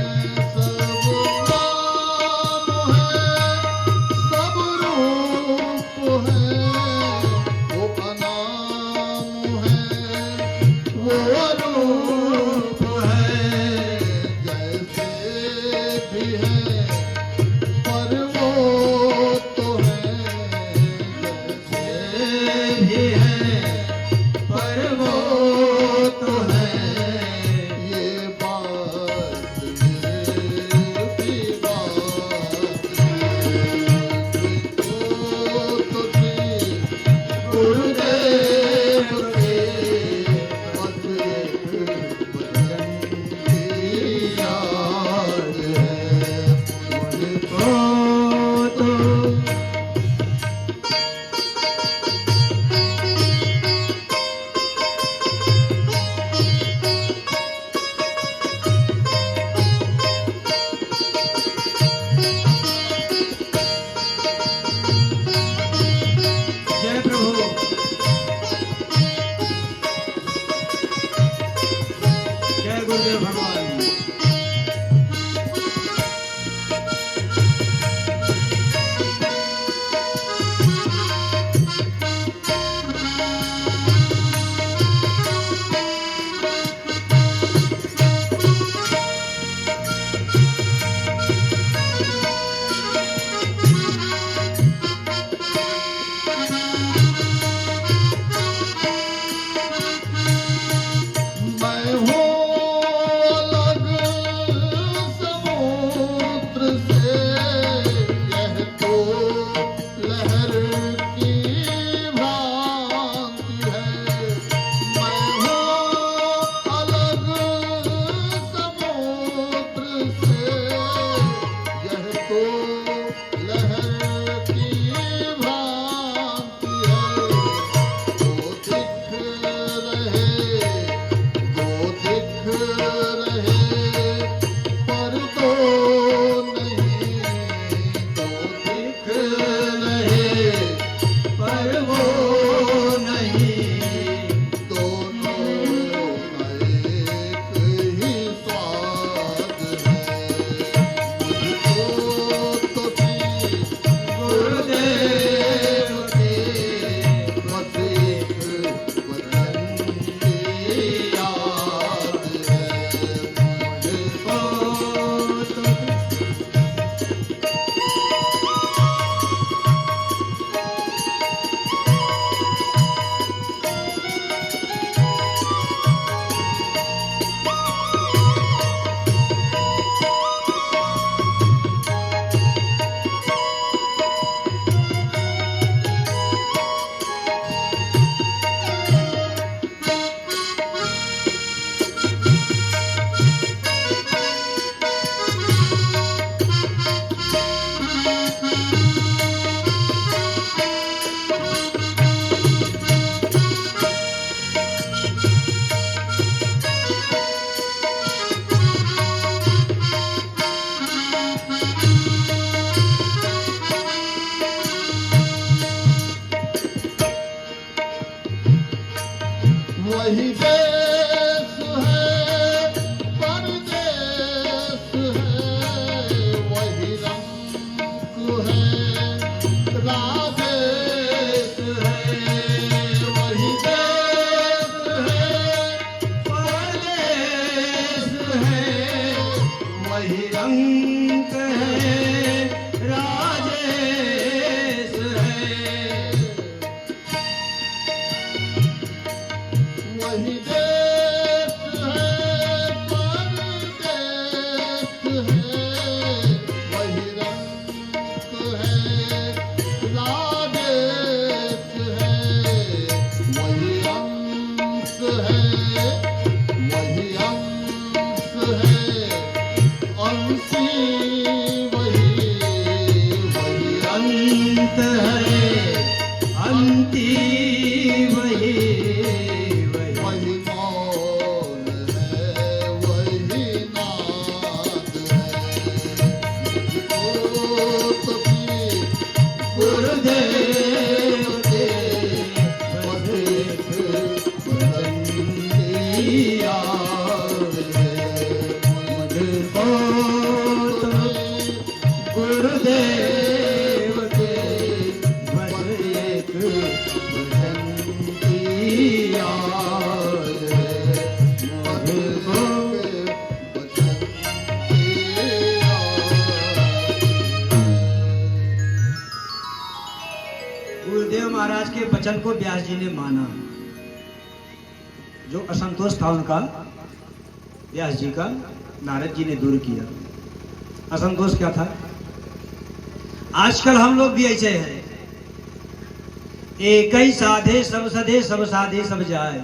सब नाम है सब रूप है वो अनाम है वो अरूप है जैसे भी है पर वो तो है जैसे भी है पर वो तो है ये बात ये भी बात तो थी गुरुदेव के अद्भुत वचन की याद है मुझको तो जय प्रभु जय गुरुदेव भगवान मैं हूँ अलग समुद्र से यह तो लहर की भ्रांति है मैं हूँ अलग समुद्र से यह तो लहर की भ्रांति है वो दिख रहे दो दिख रहे पर दो नहीं दो दिख रहे पर वो नहीं दोनों एक ही स्वाद है मुझको तो थी गुरुदेव के बस एक वचन की याद है मुझको तो वही देश है परदेश है वही रंग है राजेश है वही देश है परदेश है वही रंग है राजेश है वही देश है परदेश है वही रंग है राजेश है वही अंश है वही अंश है अंशी वही वचन को व्यास जी ने माना। जो असंतोष था उनका व्यास जी का नारद जी ने दूर किया। असंतोष क्या था? आजकल हम लोग भी ऐसे हैं, एक ही साधे सब सधे, सब साधे सब जाए।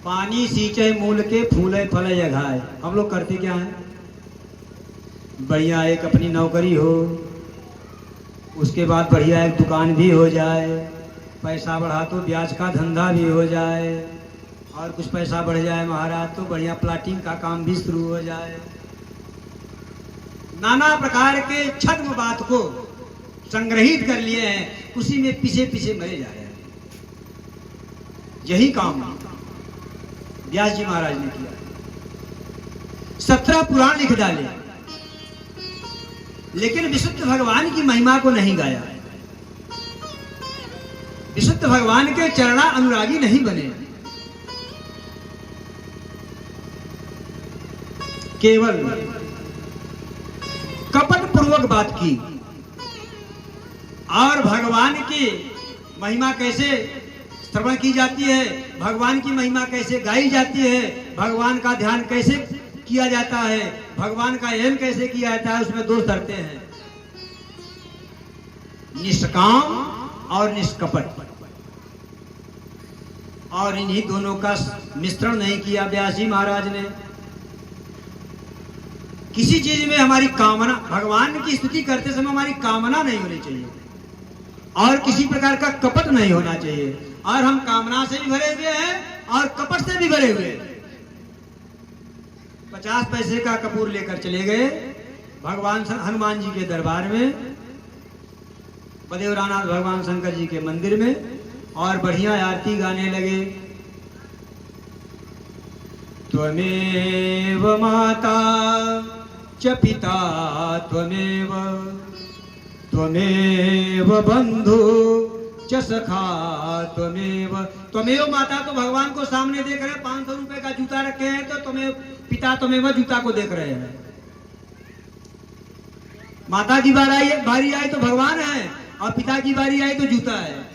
पानी सींचे मूल के, फूले फले जगाए। हम लोग करते क्या हैं? बढ़िया एक अपनी नौकरी हो, उसके बाद बढ़िया एक दुकान भी हो जाए, पैसा बढ़ा तो ब्याज का धंधा भी हो जाए, और कुछ पैसा बढ़ जाए महाराज तो बढ़िया प्लाटिंग का काम भी शुरू हो जाए। नाना प्रकार के छद्म बात को संग्रहित कर लिए हैं, उसी में पीछे पीछे मरे जा रहे हैं। यही काम व्यास जी महाराज ने किया। 17 पुराण लिख डाले, लेकिन विशुद्ध भगवान की महिमा को नहीं गाया। विशुद्ध भगवान के चरणा अनुरागी नहीं बने, केवल कपट पूर्वक बात की। और भगवान की महिमा कैसे श्रवण की जाती है, भगवान की महिमा कैसे गाई जाती है, भगवान का ध्यान कैसे किया जाता है, भगवान का एम कैसे किया जाता है, उसमें 2 शर्तें हैं, निष्काम और निष्कपट। और इन्हीं दोनों का मिश्रण नहीं किया व्यास जी महाराज ने। किसी चीज में हमारी कामना, भगवान की स्तुति करते समय हमारी कामना नहीं होनी चाहिए, और किसी प्रकार का कपट नहीं होना चाहिए। और हम कामना से भी भरे हुए हैं और कपट से भी भरे हुए हैं। 50 पैसे का कपूर लेकर चले गए भगवान हनुमान जी के दरबार में, बदेवरानाथ भगवान शंकर जी के मंदिर में, और बढ़िया आरती गाने लगे। त्वमेव माता च पिता त्वमेव, त्वमेव बंधु च सखा त्वमेव। त्वमेव माता तो भगवान को सामने देख रहे हैं, 500 रुपए का जूता रखे हैं तो त्वमेव पिता त्वमेव जूता को देख रहे हैं। माता की बारी आई तो भगवान है, और पिता की बारी आई तो जूता है।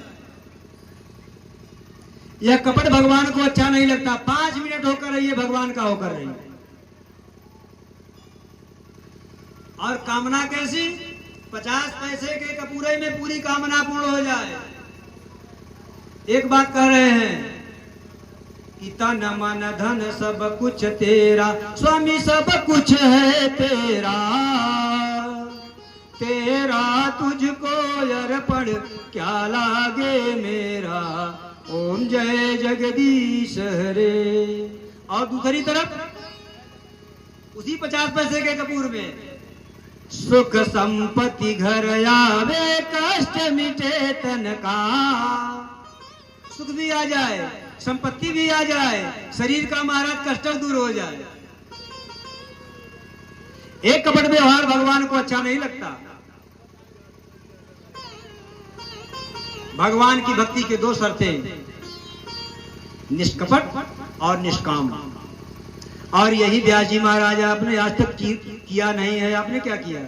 यह कपट भगवान को अच्छा नहीं लगता। 5 मिनट होकर रही है, भगवान का होकर रही है। और कामना कैसी? 50 पैसे के कपूरे में पूरी कामना पूर्ण हो जाए। एक बात कह रहे हैं कि तन मन धन सब कुछ तेरा, स्वामी सब कुछ है तेरा, तेरा तुझको अर्पण क्या लागे मेरा, ओम जय जगदीश हरे। और दूसरी तरफ उसी 50 पैसे के कपूर में सुख संपत्ति घर आवे, कष्ट मिटे तन का। सुख भी आ जाए, संपत्ति भी आ जाए, शरीर का महाराज कष्ट दूर हो जाए। एक कपट व्यवहार भगवान को अच्छा नहीं लगता। भगवान की भक्ति के 2 शर्तें, निष्कपट और निष्काम। और यही व्यास जी महाराज आपने आज तक किया नहीं है। आपने क्या किया?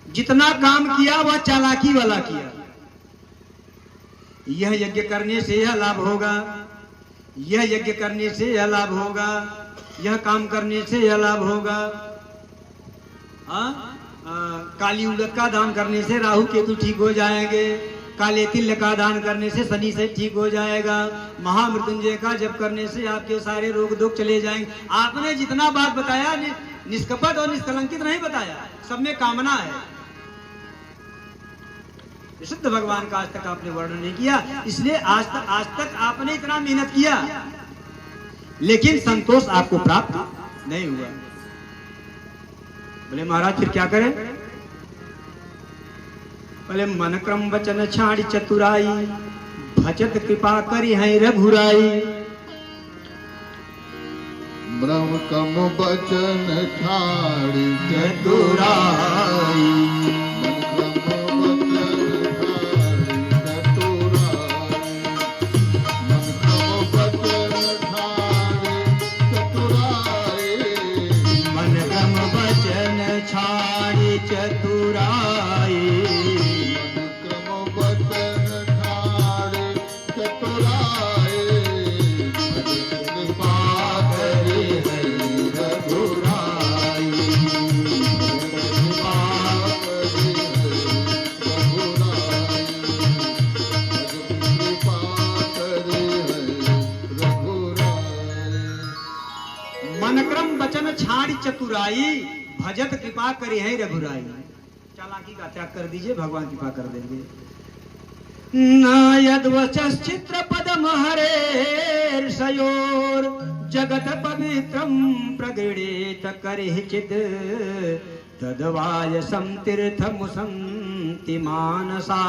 जितना काम किया वह चालाकी वाला किया। यह यज्ञ करने से यह लाभ होगा, यह यज्ञ करने से यह लाभ होगा, यह काम करने से यह लाभ होगा। काली उड़द का दान करने से राहु केतु ठीक हो जाएंगे, काले तिल का दान करने से शनि से ठीक हो जाएगा, महामृत्युंजय का जप करने से आपके सारे रोग दुख चले जाएंगे। आपने जितना बात बताया निष्कपट और निष्कलंकित नहीं बताया, सब में कामना है। विशुद्ध भगवान का आज तक आपने वर्णन नहीं किया, इसलिए आज तक आपने इतना मेहनत किया, लेकिन संतोष आपको प्राप्त नहीं हुआ। बोले महाराज फिर क्या करें? बोले मन क्रम वचन छाड़ी चतुराई, भजत कृपा करी है रघुराई। ब्रह्म कम वचन छाड़ी चतुराई, चतुराई, मन क्रम वचन छाड़ चतुराई, भजत कृपा करी है रघुराई। चालाकी का त्याग कर दीजिए, भगवान कृपा कर देंगे। न यद्वचश्चित्र पदम हरेर्षयोर, जगत पवित्रम प्रगृणीत करिचिद, तद्वायसं तीर्थमुसन्ति मानसा,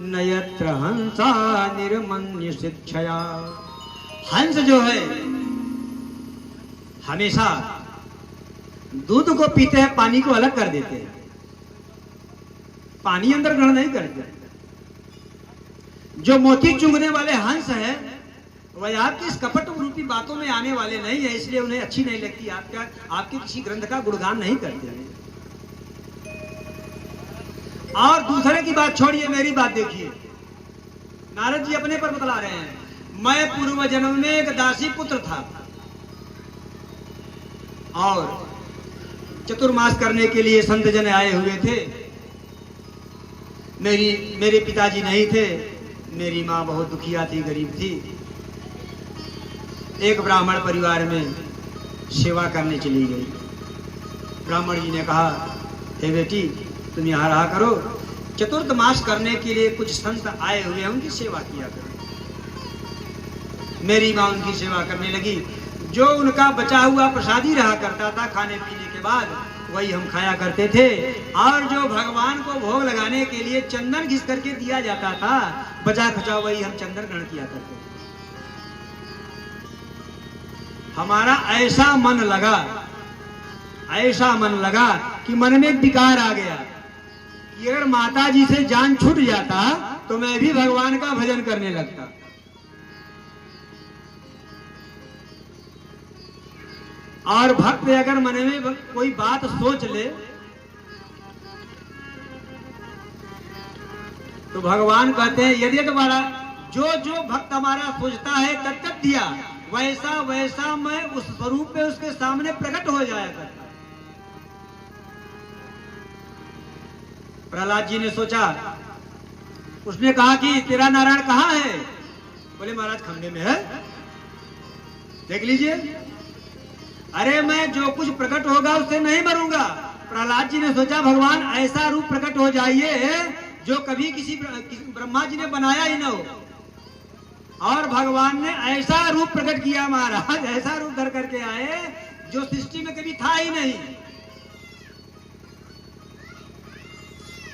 न यत्र हंसा निर्मन्य शिक्षया। हंस जो है हमेशा दूध को पीते हैं, पानी को अलग कर देते हैं, पानी अंदर ग्रहण नहीं करते। जो मोती चुंगने वाले हंस है वह आपकी इस कपट रूपी बातों में आने वाले नहीं है, इसलिए उन्हें अच्छी नहीं लगती, आपके किसी ग्रंथ का गुणगान नहीं करते हैं। और दूसरे की बात छोड़िए, मेरी बात देखिए। नारद जी अपने पर बतला रहे हैं, मैं पूर्व जन्म में एक दासी पुत्र था और चतुर्मास करने के लिए संत जन आए हुए थे। मेरे पिताजी नहीं थे, मेरी माँ बहुत दुखिया थी, गरीब थी। एक ब्राह्मण परिवार में सेवा करने चली गई। ब्राह्मण जी ने कहा, हे बेटी तुम यहाँ रहा करो, चतुर्थ मास करने के लिए कुछ संत आए हुए हैं, उनकी सेवा किया करो। मेरी माँ उनकी सेवा करने लगी। जो उनका बचा हुआ प्रसादी रहा करता था खाने पीने के बाद, वही हम खाया करते थे। और जो भगवान को भोग लगाने के लिए चंदन घिस करके दिया जाता था, बचा खचा वही हम चंदन ग्रहण किया करते थे। हमारा ऐसा मन लगा कि मन में विकार आ गया कि अगर माता जी से जान छूट जाता तो मैं भी भगवान का भजन करने लगता। और भक्त अगर मन में कोई बात सोच ले तो भगवान कहते हैं, यदि तुम्हारा जो भक्त हमारा सोचता है तत्त दिया, वैसा वैसा मैं उस स्वरूप में उसके सामने प्रकट हो जाया करता। प्रहलाद जी ने सोचा, उसने कहा कि तेरा नारायण कहाँ है? बोले महाराज खंबे में है, देख लीजिए। अरे मैं जो कुछ प्रकट होगा उससे नहीं मरूंगा। प्रहलाद जी ने सोचा, भगवान ऐसा रूप प्रकट हो जाइए जो कभी किसी ब्रह्मा जी ने बनाया ही ना हो। और भगवान ने ऐसा रूप प्रकट किया महाराज, ऐसा रूप धर करके आए जो सृष्टि में कभी था ही नहीं।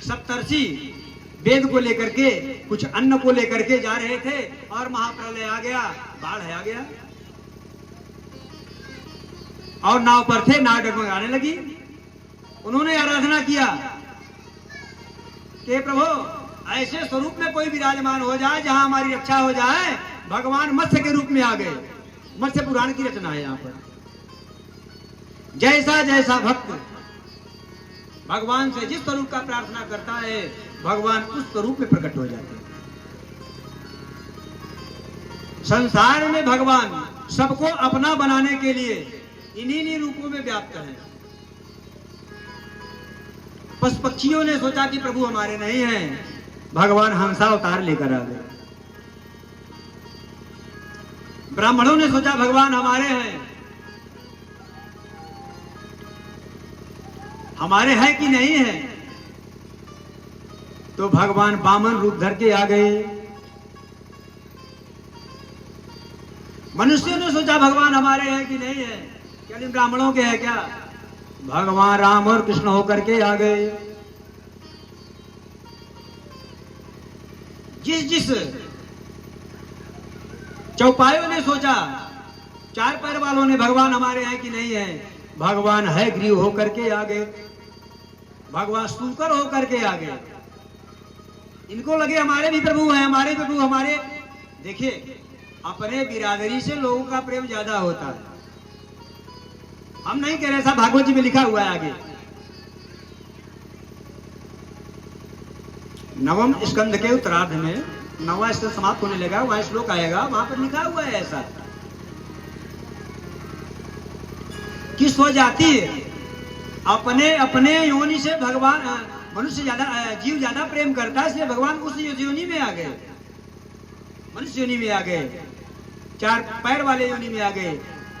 सप्तर्षि वेद को लेकर के, कुछ अन्न को लेकर के जा रहे थे और महाप्रलय आ गया, बाढ़ आ गया और नाव पर थे, नाव डगमगाने लगी। उन्होंने आराधना किया कि प्रभु ऐसे स्वरूप में कोई विराजमान हो जाए जहां हमारी रक्षा हो जाए। भगवान मत्स्य के रूप में आ गए। मत्स्य पुराण की रचना है। यहाँ पर जैसा जैसा भक्त भगवान से जिस स्वरूप का प्रार्थना करता है, भगवान उस स्वरूप में प्रकट हो जाते हैं। संसार में भगवान सबको अपना बनाने के लिए इन्हीं रूपों में व्याप्त है। पशु पक्षियों ने सोचा कि प्रभु हमारे नहीं हैं, भगवान हंसा अवतार लेकर आ गए। ब्राह्मणों ने सोचा भगवान हमारे हैं, हमारे हैं कि नहीं है, तो भगवान वामन रूप धर के आ गए। मनुष्यों ने सोचा भगवान हमारे हैं कि नहीं है, क्या ब्राह्मणों के हैं क्या? भगवान राम और कृष्ण होकर के आ गए। जिस चौपायों ने सोचा, चार पैर वालों ने भगवान हमारे हैं कि नहीं है, भगवान है ग्रीव होकर के आ गए। भगवान सूकर होकर के आ गए। इनको लगे हमारे भी प्रभु हैं, हमारे प्रभु हमारे। देखिए अपने बिरादरी से लोगों का प्रेम ज्यादा होता है। हम नहीं कह रहे, ऐसा भागवत जी में लिखा हुआ है आगे। नवम स्कंद के उत्तरार्ध में, नवा स्कंद समाप्त होने लगा, वहां श्लोक आएगा, वहां पर लिखा हुआ है ऐसा कि स्वजाति अपने अपने योनि से भगवान मनुष्य ज्यादा जीव ज्यादा प्रेम करता है, इसलिए भगवान उस योनि में आ गए, मनुष्य योनि में आ गए, चार पैर वाले योनि में आ गए।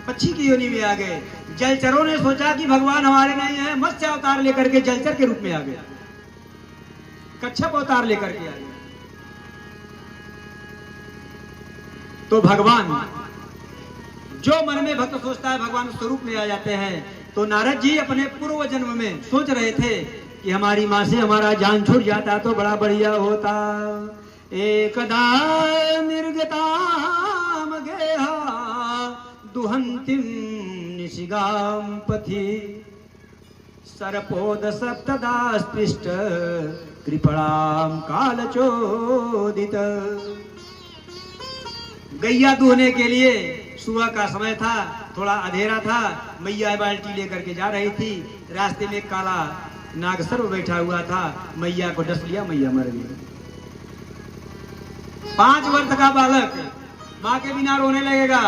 पक्षी की योनि में आ गए। जलचरों ने सोचा कि भगवान हमारे नहीं है, मत्स्य अवतार लेकर के जलचर के रूप में आ गए, कच्छप अवतार लेकर के आ गए। तो भगवान जो मन में भक्त सोचता है भगवान उस स्वरूप में आ जाते हैं। तो नारद जी अपने पूर्व जन्म में सोच रहे थे कि हमारी माँ से हमारा जान छूट जाता तो बड़ा बढ़िया होता। एकदा निर्गताम गेहा दुहंतिम निशिगाम पथि सरपोद सप्तदास्पृष्ट कृपणाम कालचोदित। गैया दूहने के लिए सुबह का समय था, थोड़ा अंधेरा था, मैया बाल्टी लेकर के जा रही थी। रास्ते में काला नागसर्प बैठा हुआ था, मैया को डस लिया, मैया मर गई। 5 वर्ष का बालक माँ के बिना रोने लगेगा,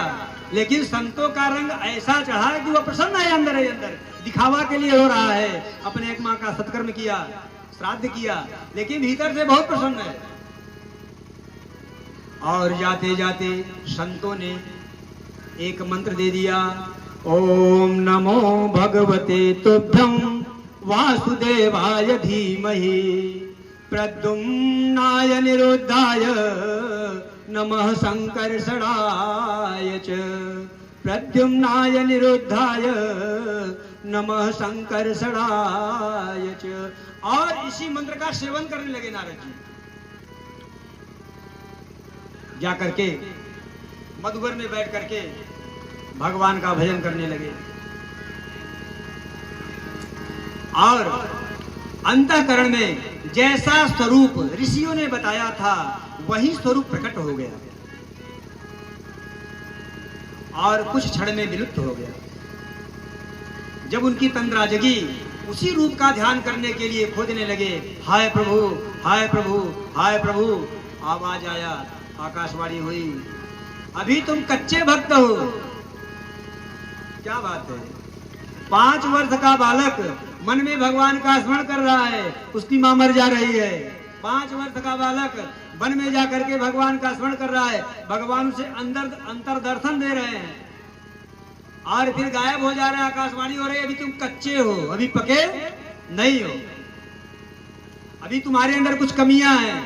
लेकिन संतों का रंग ऐसा चढ़ा है कि वह प्रसन्न है, अंदर है, अंदर दिखावा के लिए रो रहा है। अपने एक माँ का सत्कर्म किया, श्राद्ध किया, लेकिन भीतर से बहुत प्रसन्न है। और जाते जाते संतों ने एक मंत्र दे दिया, ओम नमो भगवते तुभ्यं वासुदेवाय धीमहि प्रद्युम्नाय निरुद्धाय नमः संकर्षणाय च प्रद्युम्नाय निरुद्धाय नमः संकर्षणाय च। और इसी मंत्र का सेवन करने लगे नारद जी। जाकर के मधुवर में बैठ करके भगवान का भजन करने लगे और अंतःकरण में जैसा स्वरूप ऋषियों ने बताया था वही स्वरूप प्रकट हो गया और कुछ क्षण में विलुप्त हो गया। जब उनकी तंद्रा जगी, उसी रूप का ध्यान करने के लिए खोजने लगे, हाय प्रभु, हाय प्रभु, हाय प्रभु। आवाज आया, आकाशवाणी हुई, अभी तुम कच्चे भक्त हो। क्या बात है, 5 वर्ष का बालक मन में भगवान का स्मरण कर रहा है, उसकी मां मर जा रही है। 5 वर्ष का बालक वन में जाकर के भगवान का स्मरण कर रहा है, भगवान उसे अंतर दर्शन दे रहे हैं और फिर गायब हो जा रहा है। आकाशवाणी हो रही है, अभी तुम कच्चे हो, अभी पके नहीं हो, अभी तुम्हारे अंदर कुछ कमियां हैं।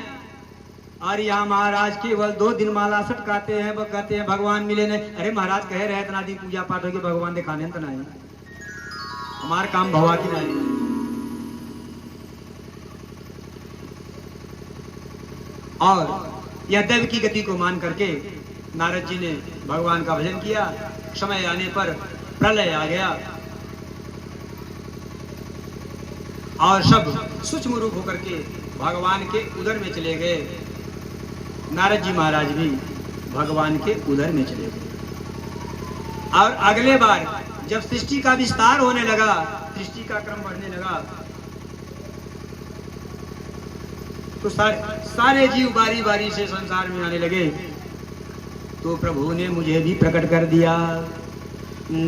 और यहाँ महाराज केवल 2 दिन माला सटकाते हैं, वो कहते हैं भगवान मिले नहीं। अरे महाराज कह रहे हैं इतना दिन पूजा पाठ हो के भगवान दिखाने तो नहीं, हमारा काम भवा की नहीं। और यह दैव की गति को मान करके नारद जी ने भगवान का भजन किया। समय आने पर प्रलय आ गया और सब सूक्ष्म रूप होकर के भगवान के उदर में चले गए। नारद जी महाराज भी भगवान के उदर में चले गए। और अगले बार जब सृष्टि का विस्तार होने लगा, सृष्टि का क्रम बढ़ने लगा, तो सारे जीव बारी बारी से संसार में आने लगे। तो प्रभु ने मुझे भी प्रकट कर दिया,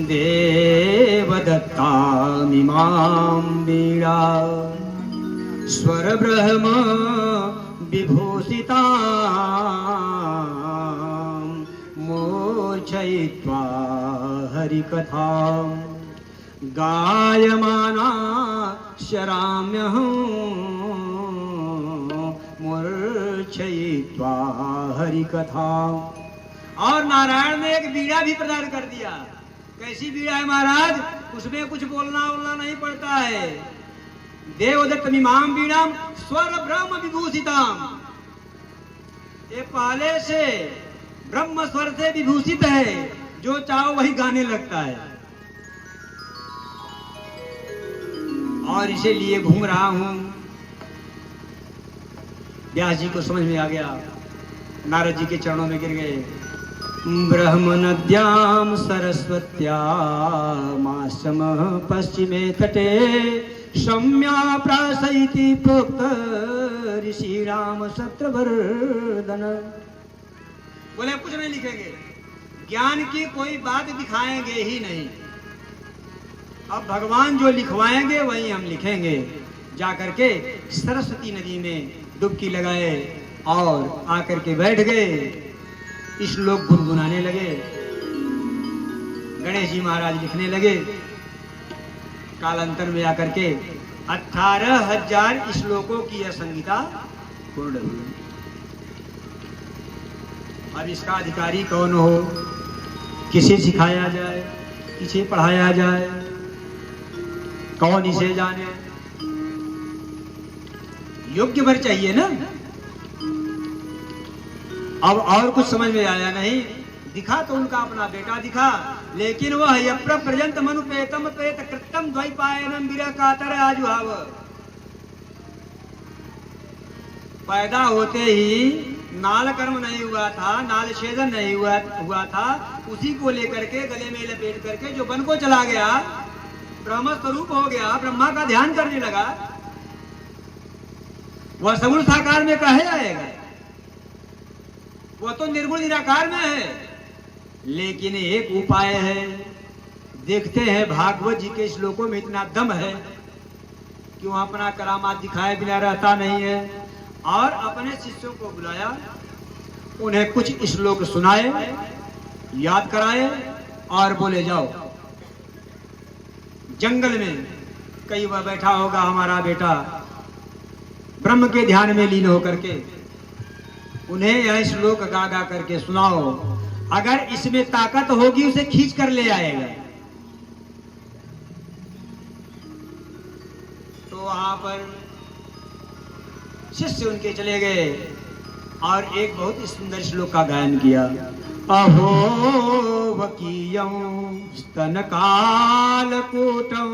देवदत्तामिमां वीणा स्वर ब्रह्म विभूषितां मोचयित्वा हरिकथां गायमाना शराम्यहं मूर्छयित्वा हरिकथां। और नारायण ने एक बीड़ा भी प्रदान कर दिया। कैसी बीड़ा है महाराज, उसमें कुछ बोलना नहीं पड़ता है। देवदत्तमिमां बीणाम स्वर ब्रह्म विभूषिताम, ये पहले से ब्रह्म स्वर से विभूषित है, जो चाहो वही गाने लगता है। और इसे लिए घूम रहा हूं। व्यास जी को समझ में आ गया, नारद जी के चरणों में गिर गए। ब्रह्म नद्यां सरस्वत्यामाश्रम पश्चिमे तटे सम्या प्रासयति प्रोक्त ऋषि राम शत्रवर्धन। बोले कुछ नहीं लिखेंगे, ज्ञान की कोई बात दिखाएंगे ही नहीं। अब भगवान जो लिखवाएंगे वही हम लिखेंगे। जाकर के सरस्वती नदी में डुबकी लगाए और आकर के बैठ गए। इस लोग गुनगुनाने लगे, गणेश जी महाराज लिखने लगे, कालांतर में आकर के 18,000 श्लोकों की यह संहिता पूर्ण हुई। अब इसका अधिकारी कौन हो, किसे सिखाया जाए, किसे पढ़ाया जाए, कौन इसे जाने, योग्य वर चाहिए ना। अब और कुछ समझ में आया नहीं, दिखा तो उनका अपना बेटा दिखा, लेकिन वह यप्रपर्यंत मनुपेतम प्रेत कृतम द्वैपायनम विरह कातर आजुहाव, पैदा होते ही नाल कर्म नहीं हुआ था, नाल छेदन नहीं हुआ था, उसी को लेकर के गले में लपेट करके जो वन को चला गया, ब्रह्म स्वरूप हो गया, ब्रह्मा का ध्यान करने लगा, वह सगुण साकार में कहे आएगा, वह तो निर्गुण निराकार में है। लेकिन एक उपाय है, देखते हैं भागवत जी के श्लोकों में इतना दम है कि वह अपना करामात दिखाए बिना रहता नहीं है। और अपने शिष्यों को बुलाया, उन्हें कुछ श्लोक सुनाए, याद कराए और बोले जाओ जंगल में, कहीं वह बैठा होगा हमारा बेटा ब्रह्म के ध्यान में लीन होकर के, उन्हें यह श्लोक गा गा करके सुनाओ, अगर इसमें ताकत होगी उसे खींच कर ले आएगा। तो वहां पर शिष्य उनके चले गए और एक बहुत सुंदर श्लोक का गायन किया। अहो वकीयं स्तन कालकूटं,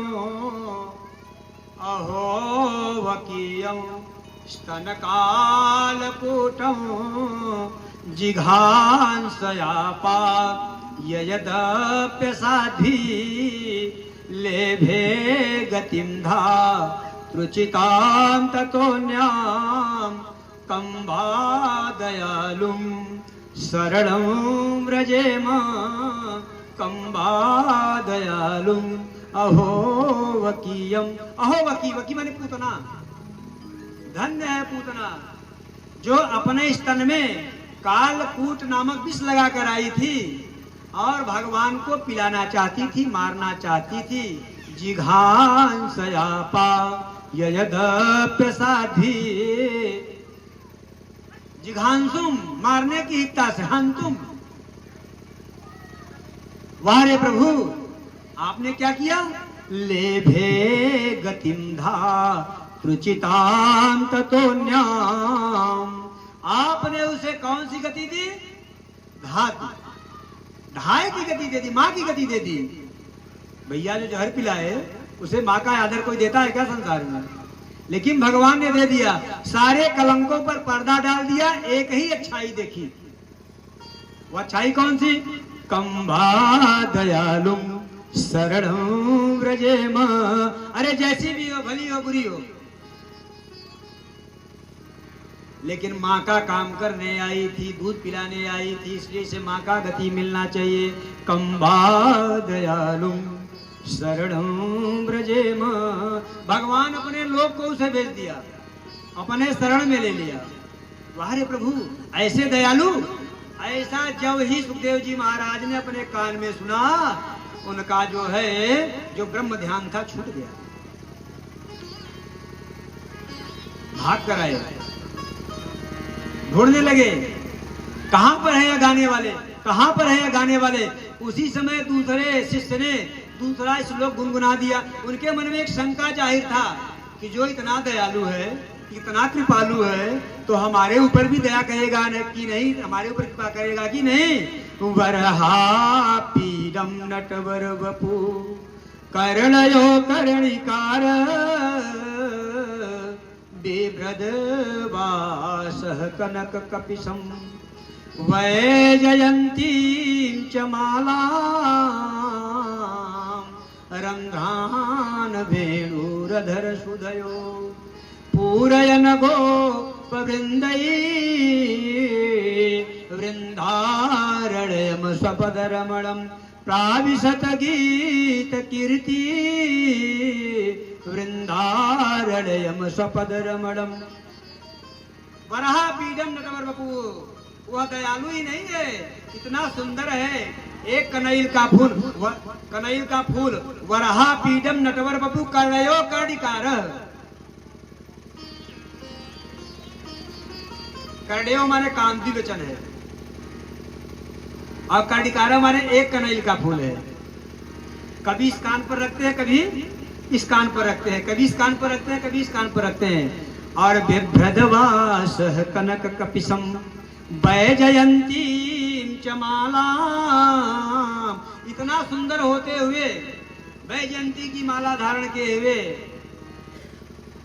अहो वकीयं स्तन कालकूटं, जिघांसयापा ययदप्यसाधी, लेभे गतिं धा रुचितां ततोऽन्यां, कंबा दयालुं शरणं व्रजेम, कंबा दयालुं अहो वकीयम। अहो वकी, वकी माने पूतना, धन्य है पूतना जो अपने स्तन में कालकूट नामक विष लगा कर आई थी और भगवान को पिलाना चाहती थी, मारना चाहती थी। जिघांसयापा ययदप्यसाधी, जिघांसुम मारने की इच्छा से, हंतुम, वाह रे प्रभु आपने क्या किया, लेभे गतिम धा रुचिताम ततोन्याम, आपने उसे कौन सी गति दी, धातु ढाई की गति दे दी, माँ की गति दे दी। भैया जो जहर पिलाए उसे माँ का आदर कोई देता है क्या संसार में, लेकिन भगवान ने दे दिया, सारे कलंकों पर पर्दा डाल दिया, एक ही अच्छाई देखी। वो अच्छाई कौन सी, कंबा दयालुम शरणं व्रजेम, अरे जैसी भी हो, भली हो बुरी हो, लेकिन माँ का काम करने आई थी, दूध पिलाने आई थी, इसलिए से माँ का गति मिलना चाहिए। कंबा दयालुम शरणं व्रजेम, भगवान अपने लोक को उसे भेज दिया, अपने शरण में ले लिया। वाह रे प्रभु ऐसे दयालु, ऐसा जब ही सुखदेव जी महाराज ने अपने कान में सुना, उनका जो है जो ब्रह्म ध्यान था छूट गया, भाग कर आए, ढूंढने लगे कहां पर है यह गाने वाले, कहां पर है यह गाने वाले। उसी समय दूसरे शिष्य ने दूसरा श्लोक गुनगुना दिया। उनके मन में एक शंका जाहिर था कि जो इतना दयालु है, इतना कृपालु है, तो हमारे ऊपर भी दया करेगा कि नहीं, हमारे ऊपर कृपा करेगा कि नहीं। वरहा पीडम नटवर वपु कर्णयो कर्णिकार, बिभ्रद वासः कनक कपिशं, वैजयन्तीं च मालां, रन्ध्रान् वेणुरधर सुधयो, पूरयन गोपवृन्दै, वृन्दारण्यं स्वपदरमणं, प्राविशत गीत कीर्ति, वृन्दारण्यं स्वपदरमणं। वराह पीडम नटवर बपू, वह दयालु ही नहीं है, इतना सुंदर है एक कनैल का फूल कनैल का फूल वरहा पीडम नटवर बपू कर्णयो कर्णिकार। कर्णयो माने कांति वचन है और कर्णिकार माने एक कनैल का फूल है। कभी इस कान पर रखते हैं, कभी इस कान पर रखते हैं, कभी इस कान पर रखते हैं, कभी इस कान पर रखते हैं। और बिभ्रदवास कनक कपिसम वैजयंती चमाला, इतना सुंदर होते हुए वैजयंती की माला धारण किए हुए।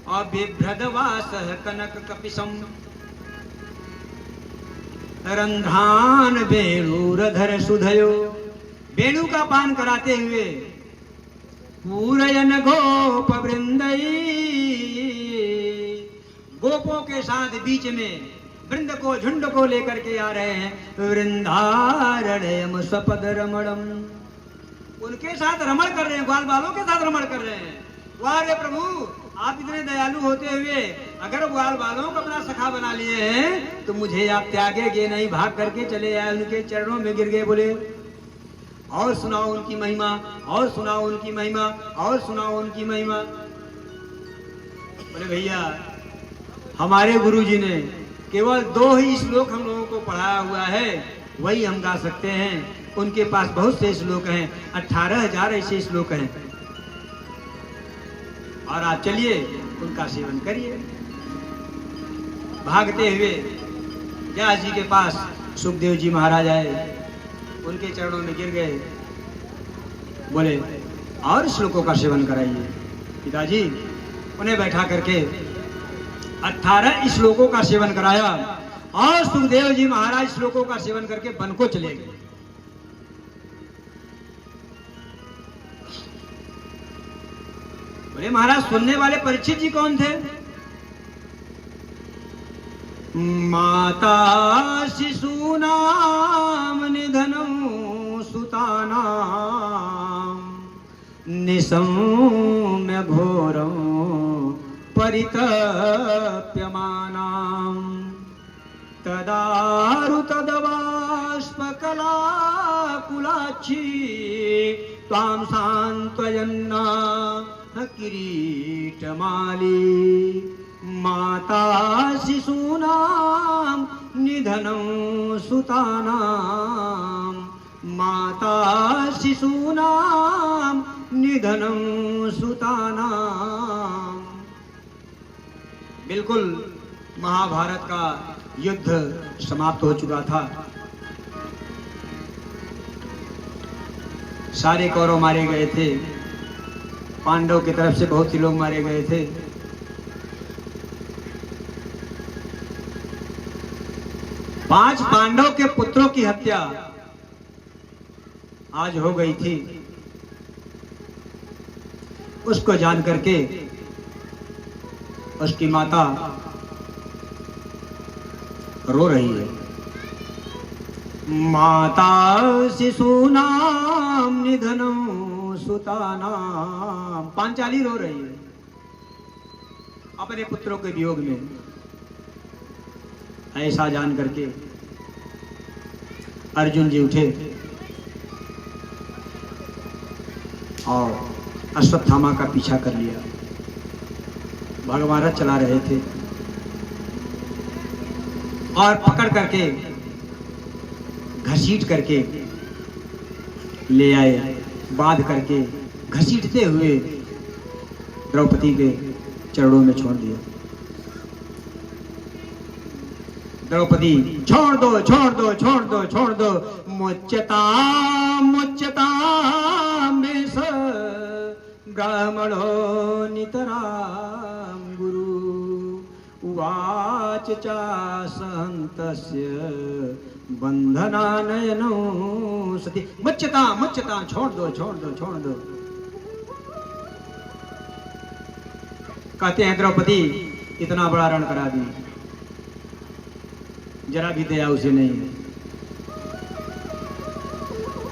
और बिभ्रदवास कनक कपिसम रंध्रान वेणुरधर सुधयो, वेणु का पान कराते हुए पूरयन गोप वृंदई, गोपों के साथ बीच में वृंद को झुंड को लेकर के आ रहे हैं। वृंदारण्यम सपद रमणम, उनके साथ रमण कर रहे हैं, ग्वाल बालों के साथ रमण कर रहे हैं। वाह रे प्रभु, आप इतने दयालु होते हुए अगर ग्वाल बालों को अपना सखा बना लिए हैं तो मुझे आप त्यागेंगे नहीं, भाग करके चले आए, उनके चरणों में गिर गए। बोले और सुनाओ उनकी महिमा, और सुनाओ उनकी महिमा, और सुनाओ उनकी महिमा। बोले भैया, हमारे गुरुजी ने केवल 2 ही श्लोक हम लोगों को पढ़ाया हुआ है, वही हम गा सकते हैं। उनके पास बहुत से श्लोक हैं, 18,000 ऐसे श्लोक हैं। और आप चलिए उनका सेवन करिए। भागते हुए व्यास जी के पास सुखदेव जी महाराज आए, उनके चरणों में गिर गए। बोले और श्लोकों का सेवन कराइए। पिताजी उन्हें बैठा करके 18 श्लोकों का सेवन कराया और सुखदेव जी महाराज श्लोकों का सेवन करके वन को चले गए। बोले महाराज, सुनने वाले परीक्षित जी कौन थे? माता शिशूनाम निधनं सुतानां निसौम्य घोरं परितप्यमानां तदारु तदवाष्पकलाकुलाक्षी त्वां सान्त्वयन्ना किरीटमाली। माता शिशूनां निधनं सुतानां, माता शिशूनां निधनं सुतानां। बिल्कुल महाभारत का युद्ध समाप्त हो चुका था। सारे कौरव मारे गए थे, पांडव की तरफ से बहुत से लोग मारे गए थे। पांच पांडव के पुत्रों की हत्या आज हो गई थी। उसको जान करके उसकी माता रो रही है। माता शिशूनां निधनं सुतानां, पांचाली रो रही है अपने पुत्रों के वियोग में। ऐसा जान करके अर्जुन जी उठे और अश्वत्थामा का पीछा कर लिया। भगवान रथ चला रहे थे और पकड़ करके घसीट करके ले आए, बांध करके घसीटते हुए द्रौपदी के चरणों में छोड़ दिया। द्रौपदी, छोड़ दो, छोड़ दो, छोड़ दो, छोड़ दो। मुच्यता मुच्यता में स ब्राह्मणो नितरां गुरु उवाच चासहन्तस्य बंधनानयनो सती। मुच्यता मुच्यता, छोड़ दो, छोड़ दो, छोड़ दो। कहते हैं द्रौपदी इतना बड़ा रण करा दी, जरा भी दया उसे नहीं है।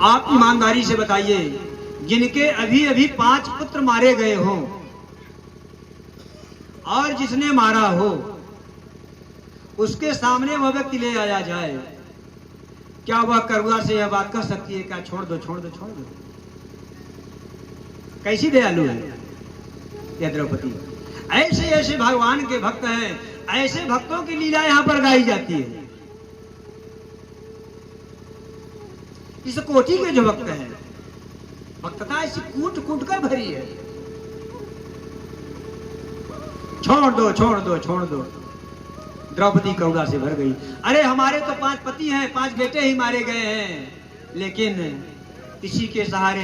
आप ईमानदारी से बताइए, जिनके अभी अभी 5 पुत्र मारे गए हों और जिसने मारा हो उसके सामने वह व्यक्ति ले आया जाए क्या वह करुणा से यह बात कह सकती है क्या छोड़ दो छोड़ दो छोड़ दो? कैसी दयालु है यह द्रौपदी। ऐसे ऐसे भगवान के भक्त हैं, ऐसे भक्तों की लीला यहां पर गाई जाती है। इस कोटि के जो भक्त हैं, भक्तता ऐसी कूट कूट कर भरी है। छोड़ दो छोड़ दो छोड़ दो। द्रौपदी करुणा से भर गई। अरे हमारे तो 5 पति हैं, 5 बेटे ही मारे गए हैं, लेकिन इसी के सहारे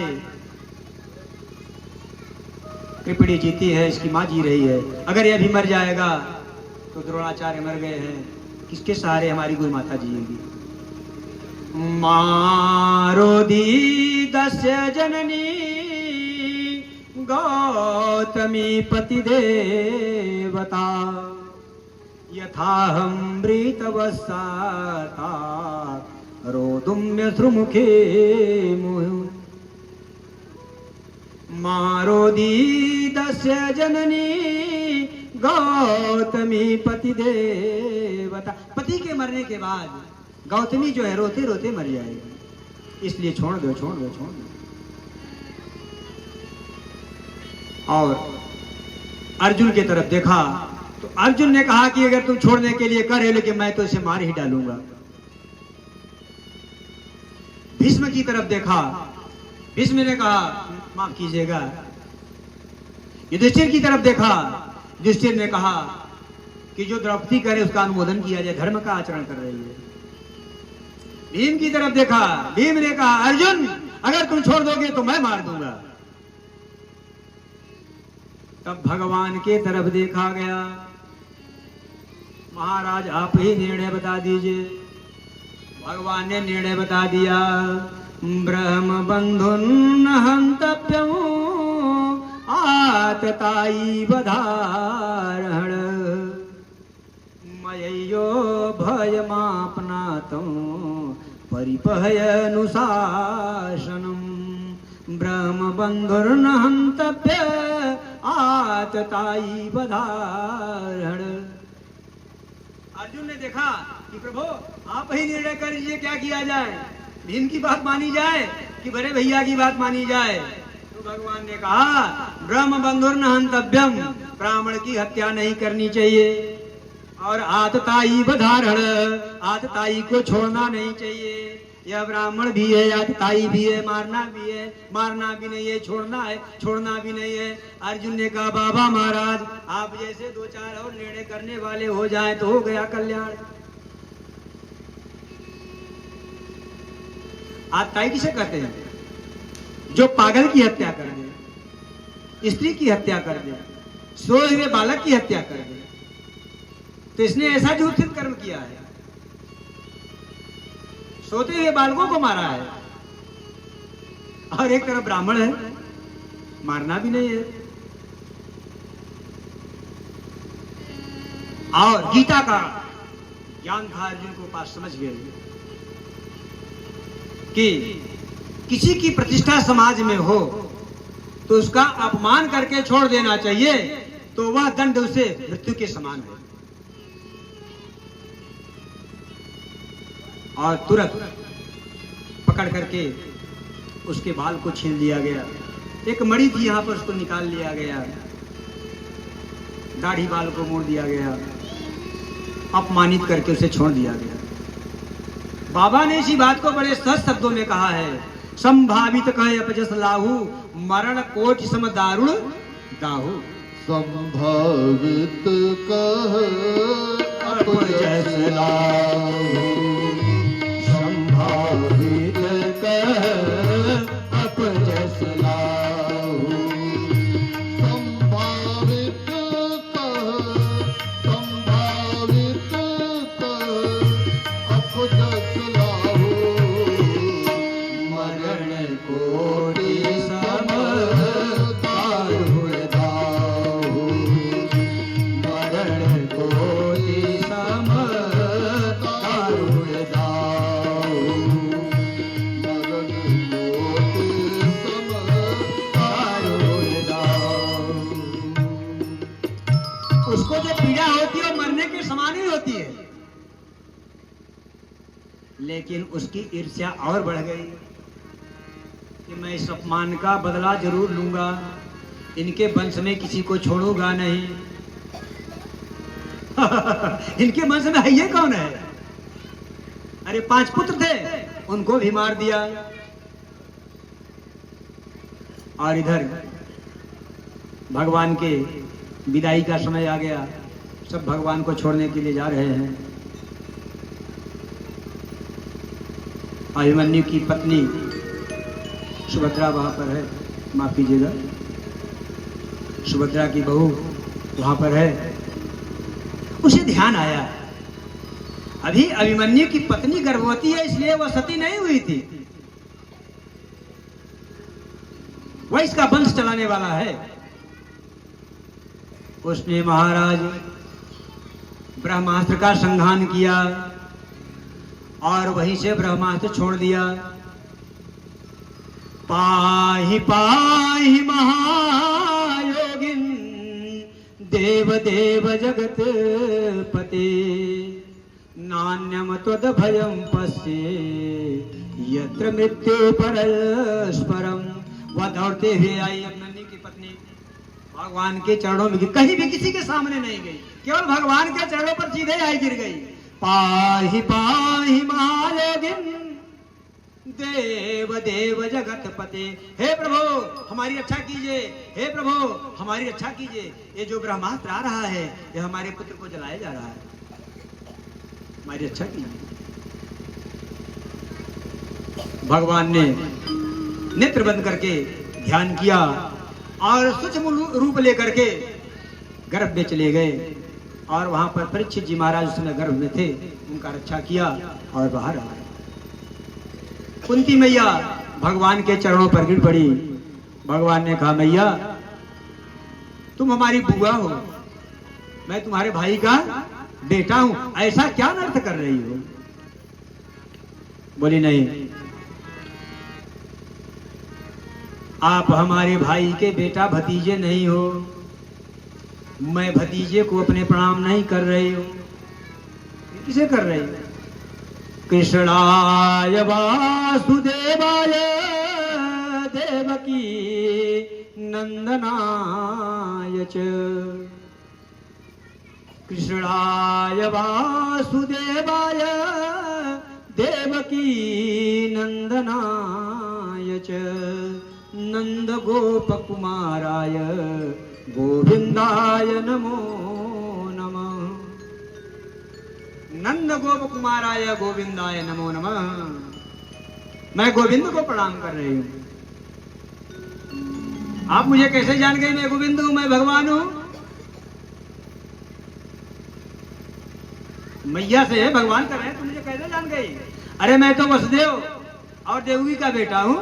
कृपड़ी जीती है, इसकी मां जी रही है। अगर यह भी मर जाएगा तो द्रोणाचार्य मर गए हैं, किसके सहारे हमारी गुरु माता जिएगी? मारोदी दस्य जननी गौतमी पति देवता यथाहमृतवसाता रोदुम्य श्रुमुखे मुहु। मारोदी दस्य जननी गौतमी पति देवता। पति के मरने के बाद गौतमी जो है रोते रोते मर जाएगी, इसलिए छोड़ दो छोड़ दो छोड़ दो। और अर्जुन की तरफ देखा तो अर्जुन ने कहा कि अगर तुम छोड़ने के लिए करे, लेकिन मैं तो इसे मार ही डालूंगा। भीष्म की तरफ देखा, भीष्म ने कहा माफ कीजिएगा। युधिष्ठिर की तरफ देखा, युधिष्ठिर ने कहा कि जो द्रौपदी करे उसका अनुमोदन किया जाए, धर्म का आचरण कर रही है। भीम की तरफ देखा, भीम ने कहा अर्जुन अगर तुम छोड़ दोगे तो मैं मार दूंगा। तब भगवान के तरफ देखा गया, महाराज आप ही निर्णय बता दीजिए। भगवान ने निर्णय बता दिया, ब्रह्म बंधुन हंतव्यम आतताई बधारण मय्यो भयमापनातं परिपहयनुशासनम। ब्रह्म बंधुर्न हंतव्य आतताई बधारण। अर्जुन ने देखा कि प्रभु आप ही निर्णय कर लीजिए क्या किया जाए, भीम की बात मानी जाए कि बड़े भैया की बात मानी जाए। तो भगवान ने कहा ब्रह्म बंधुर्न हंतव्यम, ब्राह्मण की हत्या नहीं करनी चाहिए, और आतताई बधारण, आतताई को छोड़ना नहीं चाहिए। यह ब्राह्मण भी है, आतताई भी है, मारना भी है, मारना भी नहीं है, छोड़ना है, छोड़ना भी नहीं है। अर्जुन ने कहा बाबा महाराज आप जैसे 2-4 और निर्णय करने वाले हो जाएं तो हो गया कल्याण। आतताई किसे कहते हैं? जो पागल की हत्या कर दे, स्त्री की हत्या कर दे, सोए हुए बालक की हत्या कर दे, तो इसने ऐसा झूठित कर्म किया है। सोते हुए बालकों को मारा है, और एक तरफ ब्राह्मण है, मारना भी नहीं है। और गीता का ज्ञान था, अर्जुन को पास समझ गए कि किसी की प्रतिष्ठा समाज में हो तो उसका अपमान करके छोड़ देना चाहिए, तो वह दंड उसे मृत्यु के समान है। और तुरंत पकड़ करके उसके बाल को छीन लिया गया। एक मणि थी यहां पर, उसको निकाल लिया गया, दाढ़ी बाल को मोड़ दिया गया, अपमानित करके उसे छोड़ दिया गया। बाबा ने इसी बात को बड़े सहज शब्दों में कहा है, संभावित कहे अपजस लाहू, मरण कोटि सम दारुण दाहू। संभावित कह अपजस लाहू, संभावित कह अपजस लाहू। संभावित कह, संभावित कह अपजस लाहू, मरण कोटि सम दारुण दाहू, मरण कोटि सम दारुण दाहू। मरण लेकिन उसकी ईर्ष्या और बढ़ गई कि मैं इस अपमान का बदला जरूर लूंगा, इनके वंश में किसी को छोड़ूंगा नहीं। इनके वंश में है ये कौन है? अरे 5 पुत्र थे, उनको भी मार दिया। और इधर भगवान के विदाई का समय आ गया, सब भगवान को छोड़ने के लिए जा रहे हैं। अभिमन्यु की पत्नी सुभद्रा वहां पर है, माफ कीजिएगा, सुभद्रा की बहू वहां पर है। उसे ध्यान आया अभी अभिमन्यु की पत्नी गर्भवती है, इसलिए वह सती नहीं हुई थी, वह इसका वंश चलाने वाला है। उसने महाराज ब्रह्मास्त्र का संधान किया और वहीं से ब्रह्मास्त्र छोड़ दिया। पाहि पाहि महायोगिन देव देव जगत पते, नान्यम त्वद भयं पश्ये यत्र मृत्यु परस्परम। वह दौड़ते हुए आई अभिमन्यु की पत्नी, भगवान के चरणों में, कहीं भी किसी के सामने नहीं गई, केवल भगवान के चरणों पर सीधे आई गिर गई। पाहि पाहि महायोगिन देव देव जगत पते, हे प्रभु हमारी रक्षा कीजिए, हे प्रभु हमारी रक्षा कीजिए, ये जो ब्रह्मास्त्र आ रहा है ये हमारे पुत्र को जलाया जा रहा है, हमारी रक्षा कीजिए। भगवान ने नेत्र बंद करके ध्यान किया और सूक्ष्म रूप लेकर के गर्भ में चले गए और वहां पर परीक्षित जी महाराज उस समय गर्भ में थे, उनका रक्षा किया और बाहर आ गए। कुंती मैया भगवान के चरणों पर गिर पड़ी। भगवान ने कहा, मैया तुम हमारी बुआ हो, मैं तुम्हारे भाई का बेटा हूं, ऐसा क्या नर्थ कर रही हो? बोली नहीं, आप हमारे भाई के बेटा भतीजे नहीं हो, मैं भतीजे को अपने प्रणाम नहीं कर रही हूं। किसे कर रही हो? कृष्णाय वासुदेवाय देवकी नंदनाय च, कृष्णाय वासुदेवाय देवकी नंदनाय च, नंद गोप कुमाराय गोविंदाय नमो नमः। नंद गोप कुमाराय गोविंदाय नमो नमः। मैं गोविंद को प्रणाम कर रही हूं। आप मुझे कैसे जान गई मैं गोविंद हूं, मैं भगवान हूं? मैया से भगवान कर रहे हैं, तुम मुझे कैसे जान गई? अरे मैं तो वसुदेव और देवकी का बेटा हूं,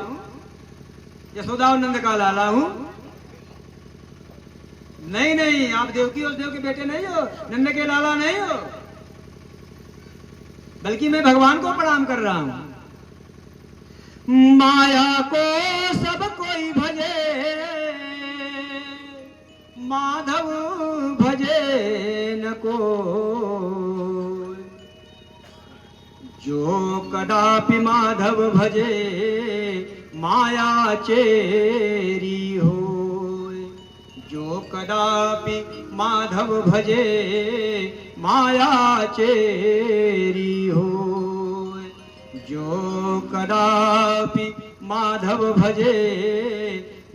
यशोदा और नंद का लाला हूं। नहीं नहीं, आप देवकी और देव के बेटे नहीं हो, नंद के लाला नहीं हो, बल्कि मैं भगवान को प्रणाम कर रहा हूं। माया को सब कोई भजे, माधव भजे न को, जो कदापि माधव भजे माया चेरी हो, जो कदापि माधव भजे माया चेरी हो, जो कदापि माधव भजे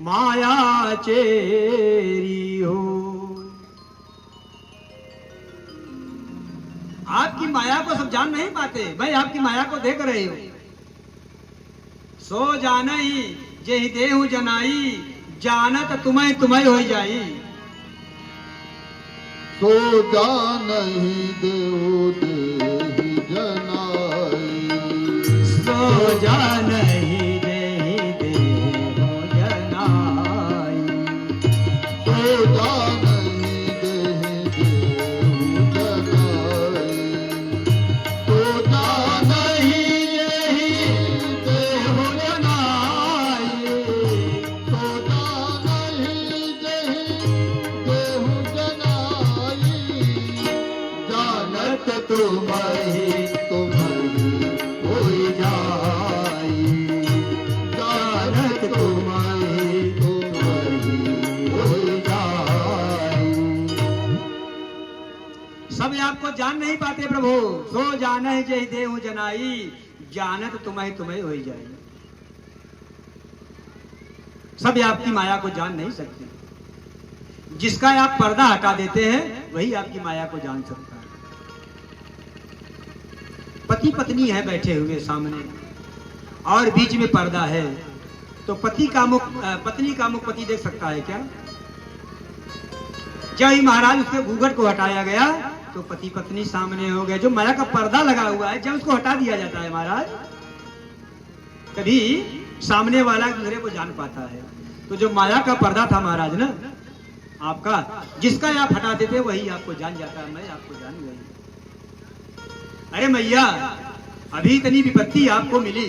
माया चेरी हो। आपकी माया को सब जान नहीं पाते, मैं आपकी माया को देख रही हूं। सो जानई जेहि देहु जनाई, जानत तुम्हें तुम्हें हो जाई। सो जानहि देहु देहि जनाई, सो जानहि देहि देहु जनाई, सो जानहि देहि देहु जनाई, सो जानहि देहि देहु जनाई, सो जानहि देहि देहु जनाई, जानत तुम्हि तुम्हि हो अपने आप को जान नहीं पाते प्रभु। सो जाने जय देहु जनाई, जानत तुम्हें तुम्हें हो जाए। सब आपकी माया को जान नहीं सकते। जिसका आप पर्दा हटा देते हैं वही आपकी माया को जान सकता है। पति पत्नी है बैठे हुए सामने और बीच में पर्दा है, तो पति का मुख पत्नी का मुख पति देख सकता है क्या? जब ही महाराज उसके घूंघट को हटाया गया तो पति पत्नी सामने हो गए। जो माया का पर्दा लगा हुआ है, जब उसको हटा दिया जाता है महाराज, तभी सामने वाला एक दूसरे को जान पाता है। तो जो माया का पर्दा था महाराज ना आपका, जिसका आप हटा देते वही आपको जान जाता है। मैं आपको जान गई। अरे मैया, अभी इतनी विपत्ति आपको मिली,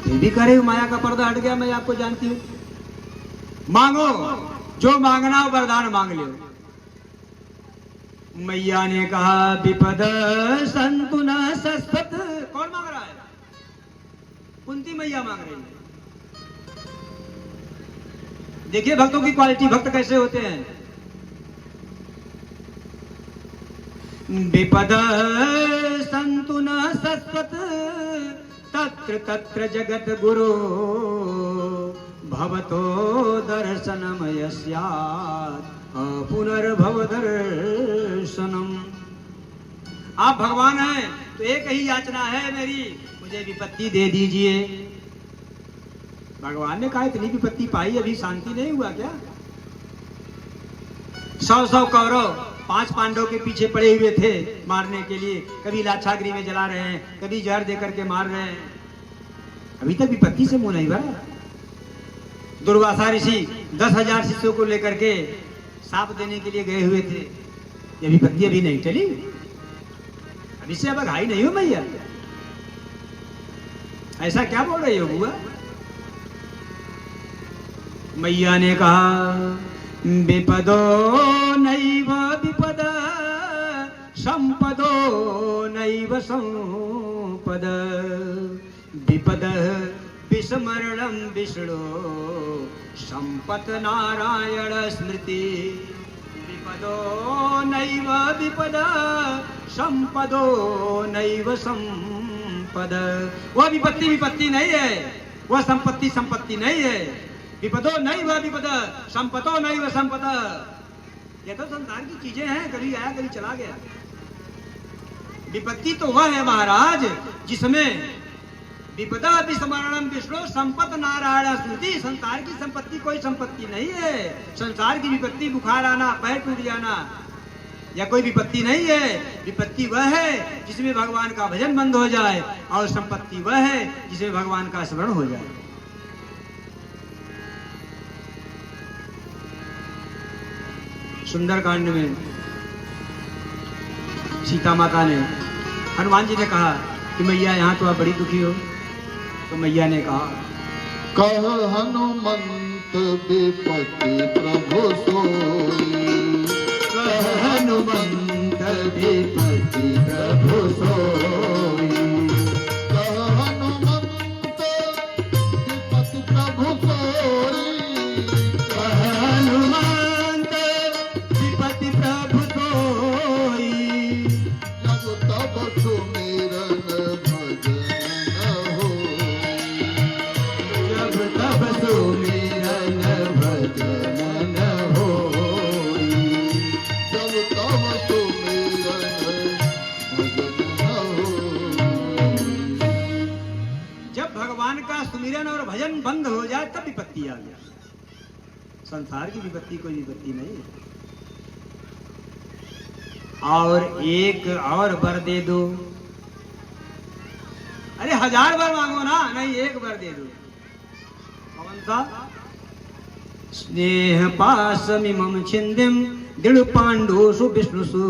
फिर भी करे माया का पर्दा हट गया, मैं आपको जानती हूँ। मांगो, जो मांगना हो वरदान मांग लो। मैया ने कहा विपद संतु न सस्पत। कौन मांग रहा है? कुंती मैया मांग रही है। देखिए भक्तों की क्वालिटी, भक्त कैसे होते हैं। विपद संतु न सस्पत, तत्र तत्र जगत गुरु, भवतो दर्शनमय स्यात् पुनर्भव दर्शनम। आप भगवान हैं तो एक ही याचना है मेरी, मुझे विपत्ति दे दीजिए। भगवान ने कहा इतनी विपत्ति पाई, अभी शांति नहीं हुआ क्या? 100 कौरव 5 पांडव के पीछे पड़े हुए थे मारने के लिए। कभी लाक्षागृह में जला रहे हैं, कभी जहर देकर के मार रहे हैं, अभी तक विपत्ति से मुंह नहीं भरा। दुर्वासा ऋषि 10,000 शिष्यों को लेकर के साप देने के लिए गए हुए थे। ये विपत्ति अभी नहीं टली, अभी से अब घाई नहीं हो मैया। ऐसा क्या बोल रही हो बुआ? मैया ने कहा विपदो नैव विपद, संपदो नैव संपद, विपद विस्मरणं विष्णु, संपत नारायण स्मृति। विपदो नैव विपद, संपदो नैव संपद। वह विपत्ति विपत्ति नहीं है, वह संपत्ति संपत्ति नहीं है। विपदो नैव विपद, संपतो नैव संपद। ये तो संसार की चीजें हैं, कभी आया कभी चला गया। विपत्ति तो वह है महाराज जिसमें विपदा विस्मरणम विष्णु, संपत नारायण स्मृति। संसार की संपत्ति कोई संपत्ति नहीं है। संसार की विपत्ति बुखार आना, पैर टूट जाना, या कोई विपत्ति नहीं है। विपत्ति वह है जिसमें भगवान का भजन बंद हो जाए, और संपत्ति वह है जिसमें भगवान का स्मरण हो जाए। सुंदरकांड में सीता माता ने, हनुमान जी ने कहा कि मैया यहाँ तो आप बड़ी दुखी हो। तो मैया ने कहा कह हनुमंत विपत्ति प्रभु सोई, कह हनुमंत विपत्ति प्रभु सोई। कह हनुमंत विपत्ति प्रभु सोई, कह हनुमंत विपत्ति प्रभु सोई। जब तब सुमिरन भजन न होई, जब तब सुमिरन भजन न होई। जब तब सुमिरन भजन न होई। जब भगवान का सुमिरन और भजन बंद हो जाए तब विपत्ति आ गया। संसार की विपत्ति कोई विपत्ति नहीं है। और एक और वर दे दो। अरे 1000 वर मांगो ना, नहीं एक वर दे दो। कौन सा? स्नेह पाशमिमं छिन्दिं दृढ़ पांडुषु विष्णुषु।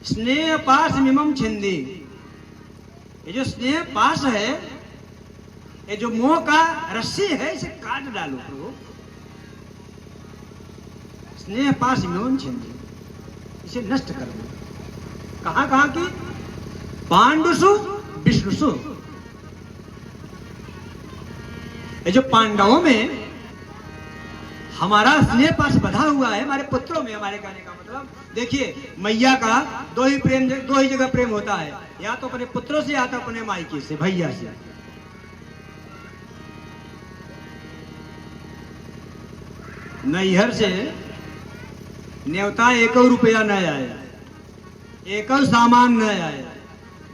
स्नेह पाशमिमं छिन्दी, ये जो स्नेह पाश है, ये जो मोह का रस्सी है, इसे काट डालो प्रभु। स्नेह पाश मिमं छिन्दी, इसे नष्ट कर दो। कहां कहां की? पांडुषु विष्णुषु। ये जो पांडवों में हमारा स्नेह पास बधा हुआ है हमारे पुत्रों में। हमारे कहने का मतलब देखिए, मैया का दो ही जगह प्रेम होता है, या तो अपने पुत्रों से या तो अपने मायके से, भैया से। नैहर से न्योता 1 रुपया न आया, 1 सामान न आया,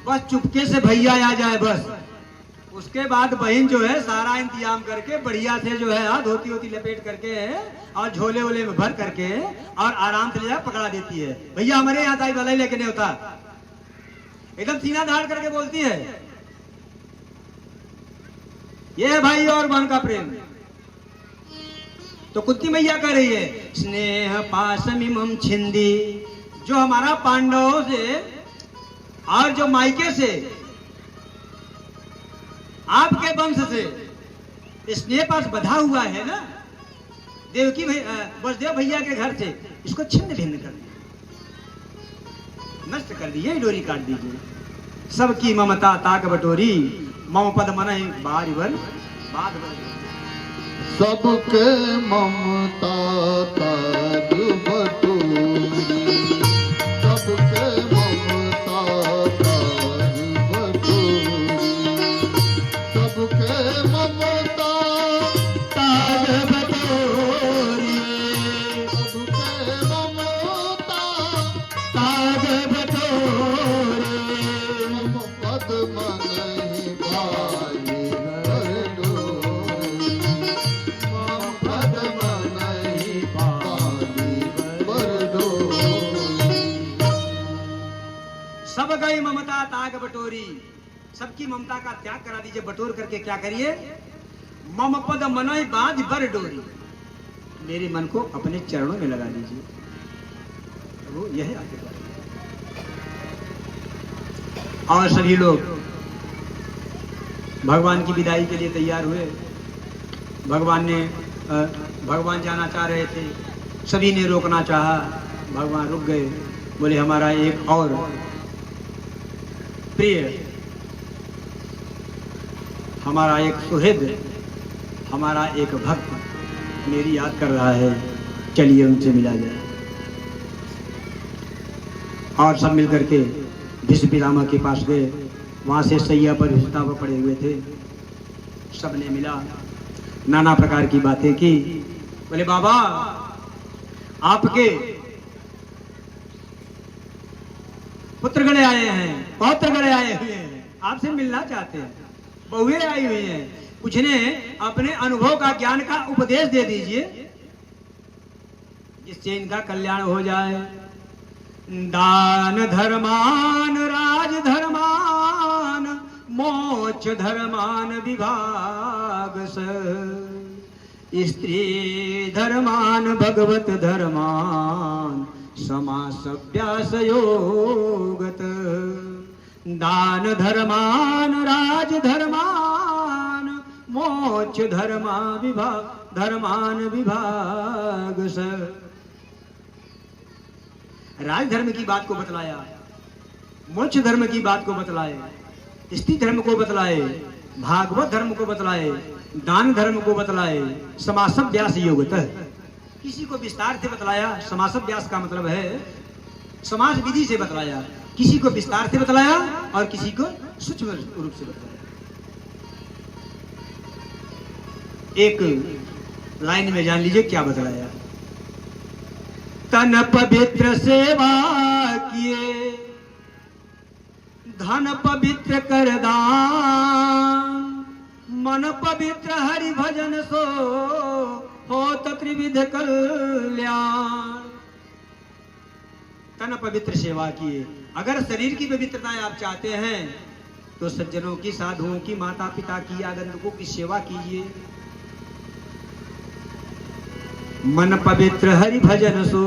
बस चुपके से भैया आ जाए बस। उसके बाद बहन जो है सारा इंतजाम करके बढ़िया से जो है धोती होती लपेट करके और झोले वोले में भर करके और आराम से ले जा पकड़ा देती है, भैया हमारे यहाँ ताई वाला ही लेके नहीं होता। एकदम सीना धाड़ करके बोलती है, ये है भाई और बहन का प्रेम। तो कुंती मैया कह रही है, स्नेह पाशमिमं छिंदी, जो हमारा पांडवों से और जो मायके से आपके वंश से स्नेह पास बधा हुआ है ना, देवकी वसुदेव भैया के घर से, इसको छिन्न भिन्न कर दिया, नष्ट कर दीजिए, डोरी काट दीजिए। सबकी ममता ताक बटोरी, मम पद मन बार बर बाध बर। सबके ममता ताज बटोरी, सबके ममता ताज बटोरी, सबके ममता ताज बटोरी, सबके ममता ताज बटोरी, मम पद मन भाई बरडोरी, मम पद मन भाई बरडोरी। सब गई ममता ताग बटोरी, सबकी ममता का त्याग करा दीजिए, बटोर करके क्या करिए, मम पद मनोय बाध बर डोरी, मेरे मन को अपने चरणों में लगा दीजिए। वो यह है आगे बढ़। और सभी लोग भगवान की विदाई के लिए तैयार हुए। भगवान जाना चाह रहे थे, सभी ने रोकना चाहा, भगवान रुक गए, बोले हमारा एक और प्रिय, हमारा एक सुहृद, हमारा एक भक्त मेरी याद कर रहा है, चलिए उनसे मिला जाए। और सब मिलकर के भीष्म पितामह के पास गए, वहां से सैया पर हिस्सा पड़े हुए थे, सबने मिला, नाना प्रकार की बातें की। बोले बाबा आपके पुत्रगण आए हैं, पौत्रगण आए हुए हैं, आपसे मिलना चाहते हैं, बहुएं आई हुई हैं, कुछ ने अपने अनुभव का ज्ञान का उपदेश दे दीजिए जिससे इनका कल्याण हो जाए। दान धर्मान राज धर्मान मोक्ष धर्मान विभाग स्त्री धर्मान भगवत धर्मान समासभ्यास योगत। दान धर्मान राज धर्मान मोक्ष धर्मान विभाग राज धर्म की बात को बतलाया, मोक्ष धर्म की बात को बतलाए, स्त्री धर्म को बतलाए, भागवत धर्म को बतलाए, दान धर्म को बतलाए, समासभ्यास योगतः किसी को विस्तार से बतलाया। समासभ्यास का मतलब है समाज विधि से बतलाया, किसी को विस्तार से बतलाया और किसी को सूक्ष्म रूप से बतलाया। एक लाइन में जान लीजिए क्या बतलाया। तन पवित्र सेवा किए, धन पवित्र कर दान, मन पवित्र हरि भजन सो होत त्रिविध कल्याण। तन पवित्र सेवा किए, अगर शरीर की पवित्रता आप चाहते हैं तो सज्जनों की, साधुओं की, माता पिता की, आगंतुकों की सेवा कीजिए। मन पवित्र हरि भजन सो,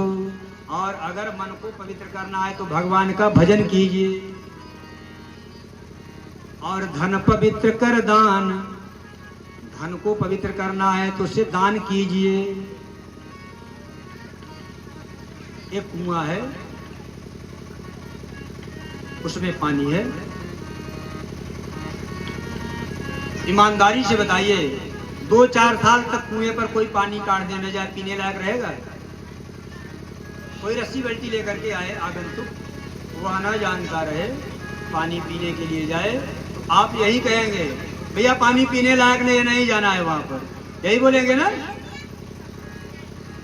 और अगर मन को पवित्र करना है तो भगवान का भजन कीजिए। और धन पवित्र कर दान, धन को पवित्र करना है तो उससे दान कीजिए। एक कुआं है, उसमें पानी है, ईमानदारी से बताइए 2-4 साल तक कुएं पर कोई पानी काट दे न जाए, पीने लायक रहेगा? कोई रस्सी बल्टी लेकर के आए आगंतुक, वह न जानता रहे, पानी पीने के लिए जाए, तो आप यही कहेंगे भैया पानी पीने लायक नहीं जाना है वहां पर, यही बोलेंगे ना?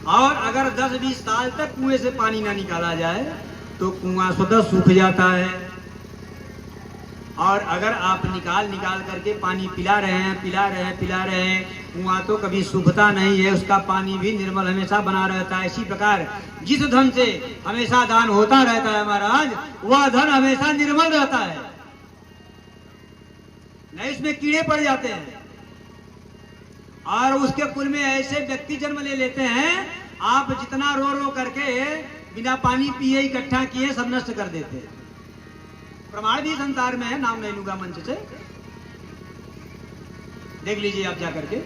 और अगर 10-20 साल तक कुएं से पानी ना निकाला जाए तो कुआं स्वतः सूख जाता है। और अगर आप निकाल करके पानी पिला रहे हैं, कुआं तो कभी सूखता नहीं है, उसका पानी भी निर्मल हमेशा बना रहता है। इसी प्रकार जिस धन से हमेशा दान होता रहता है महाराज, वह धन हमेशा निर्मल रहता है, नहीं इसमें कीड़े पड़ जाते हैं। और उसके कुल में ऐसे व्यक्ति जन्म ले लेते हैं, आप जितना रो रो करके बिना पानी पिए इकट्ठा किए सब नष्ट कर देते हैं। प्रमाण भी संसार में है, नाम नहीं लूंगा मंच से, देख लीजिए आप जाकर के,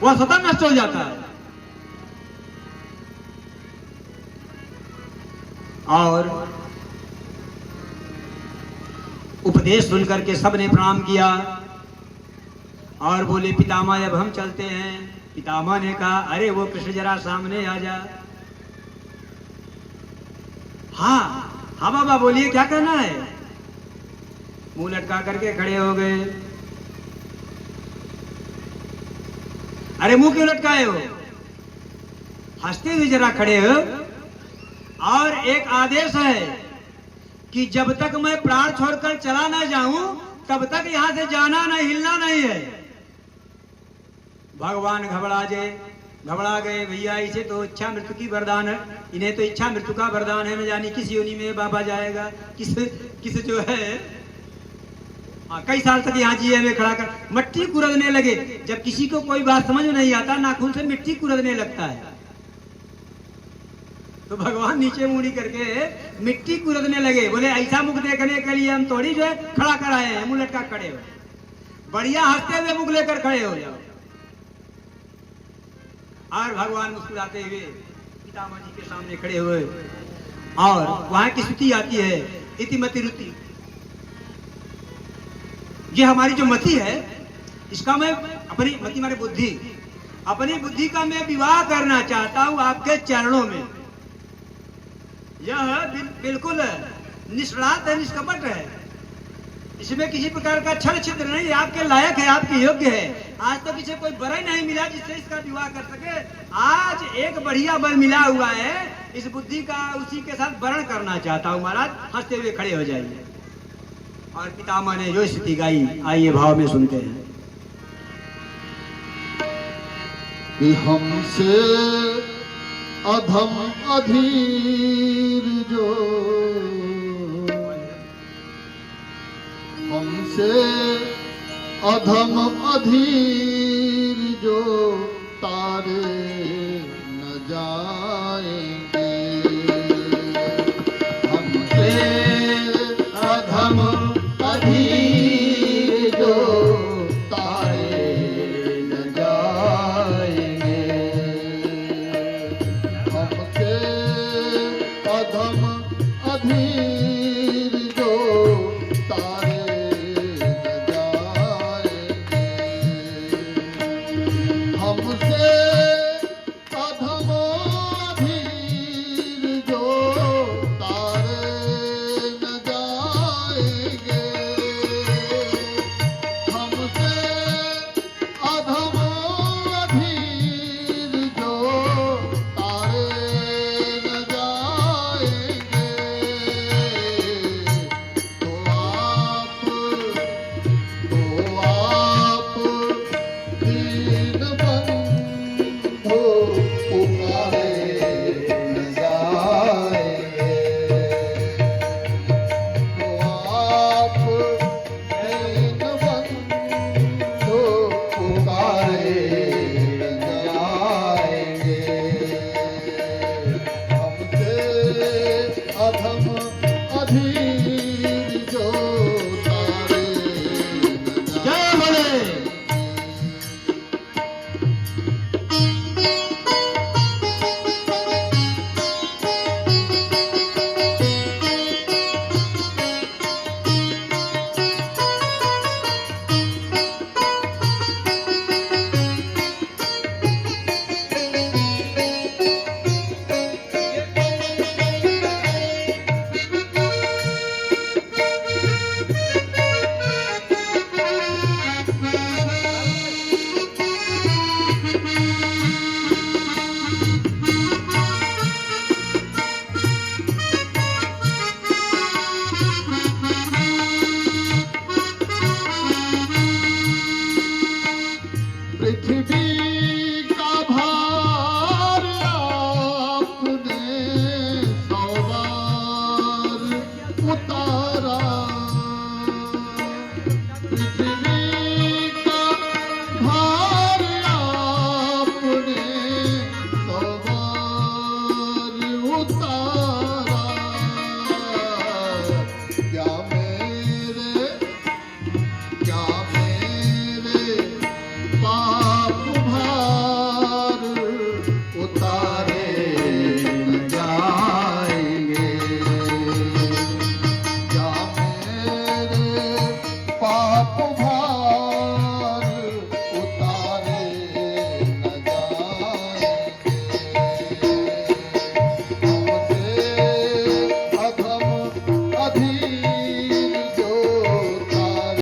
वह स्वतः नष्ट हो जाता है। और उपदेश सुनकर के सबने प्रणाम किया और बोले पितामह अब हम चलते हैं। पितामह ने कहा अरे वो कृष्ण जरा सामने आ जा। हाँ बाबा बोलिए क्या कहना है। मुंह लटका करके खड़े हो गए। अरे मुंह क्यों लटकाए हो, हंसते हुए जरा खड़े हो। और एक आदेश है कि जब तक मैं प्राण छोड़कर चला ना जाऊं तब तक यहां से जाना नहीं, हिलना नहीं है। भगवान घबरा गए भैया, इसे तो इच्छा मृत्यु की वरदान है, इन्हें तो इच्छा मृत्यु का वरदान है, न जानी किस योनि में बाबा जाएगा, किस जो है कई साल तक यहाँ जिए हुए खड़ा कर मट्टी कुरदने लगे। जब किसी को कोई बात समझ में नहीं आता, नाखून से मिट्टी कुरदने लगता है, तो भगवान नीचे मुड़ी करके मिट्टी कुरदने लगे। बोले ऐसा मुख देखने के लिए हम थोड़ी जो है खड़ा कर आए हैं, मुंह लटका खड़े हो, बढ़िया हंसते हुए मुख लेकर खड़े हो जाओ। और भगवान मुस्कुराते हुए पितामह जी के सामने खड़े हुए। और वहां की स्तुति आती है इतिमति रुति। ये हमारी जो मति है, इसका मैं अपनी मति माने बुद्धि, अपनी बुद्धि का मैं विवाह करना चाहता हूं आपके चरणों में। यह बिल्कुल निष्कलांत है, निष्कपट है, इसमें किसी प्रकार का छल छिद्र नहीं है, आपके लायक है, आपके योग्य है। आज तक इसे कोई वर नहीं मिला जिससे इसका विवाह कर सके। आज एक बढ़िया वर मिला हुआ है, इस बुद्धि का उसी के साथ वर्ण करना चाहता हूं महाराज। हंसते हुए खड़े हो जाइए। और पितामह ने जो स्थिति गाई, आइए भाव में सुनते हैं। कि हमसे अधम अधीर जो, हमसे अधम अधीर जो तारे न जाएंगे, हमसे अधम अधीर जो तारे न जाएंगे, हमसे अधम अधीर जो तारे न जाएंगे, हमसे अधम अधीर जो तारे न जाएंगे, हमसे अधम अधीर जो तारे न जाएंगे। तो आप दीन बंधु पृथ्वी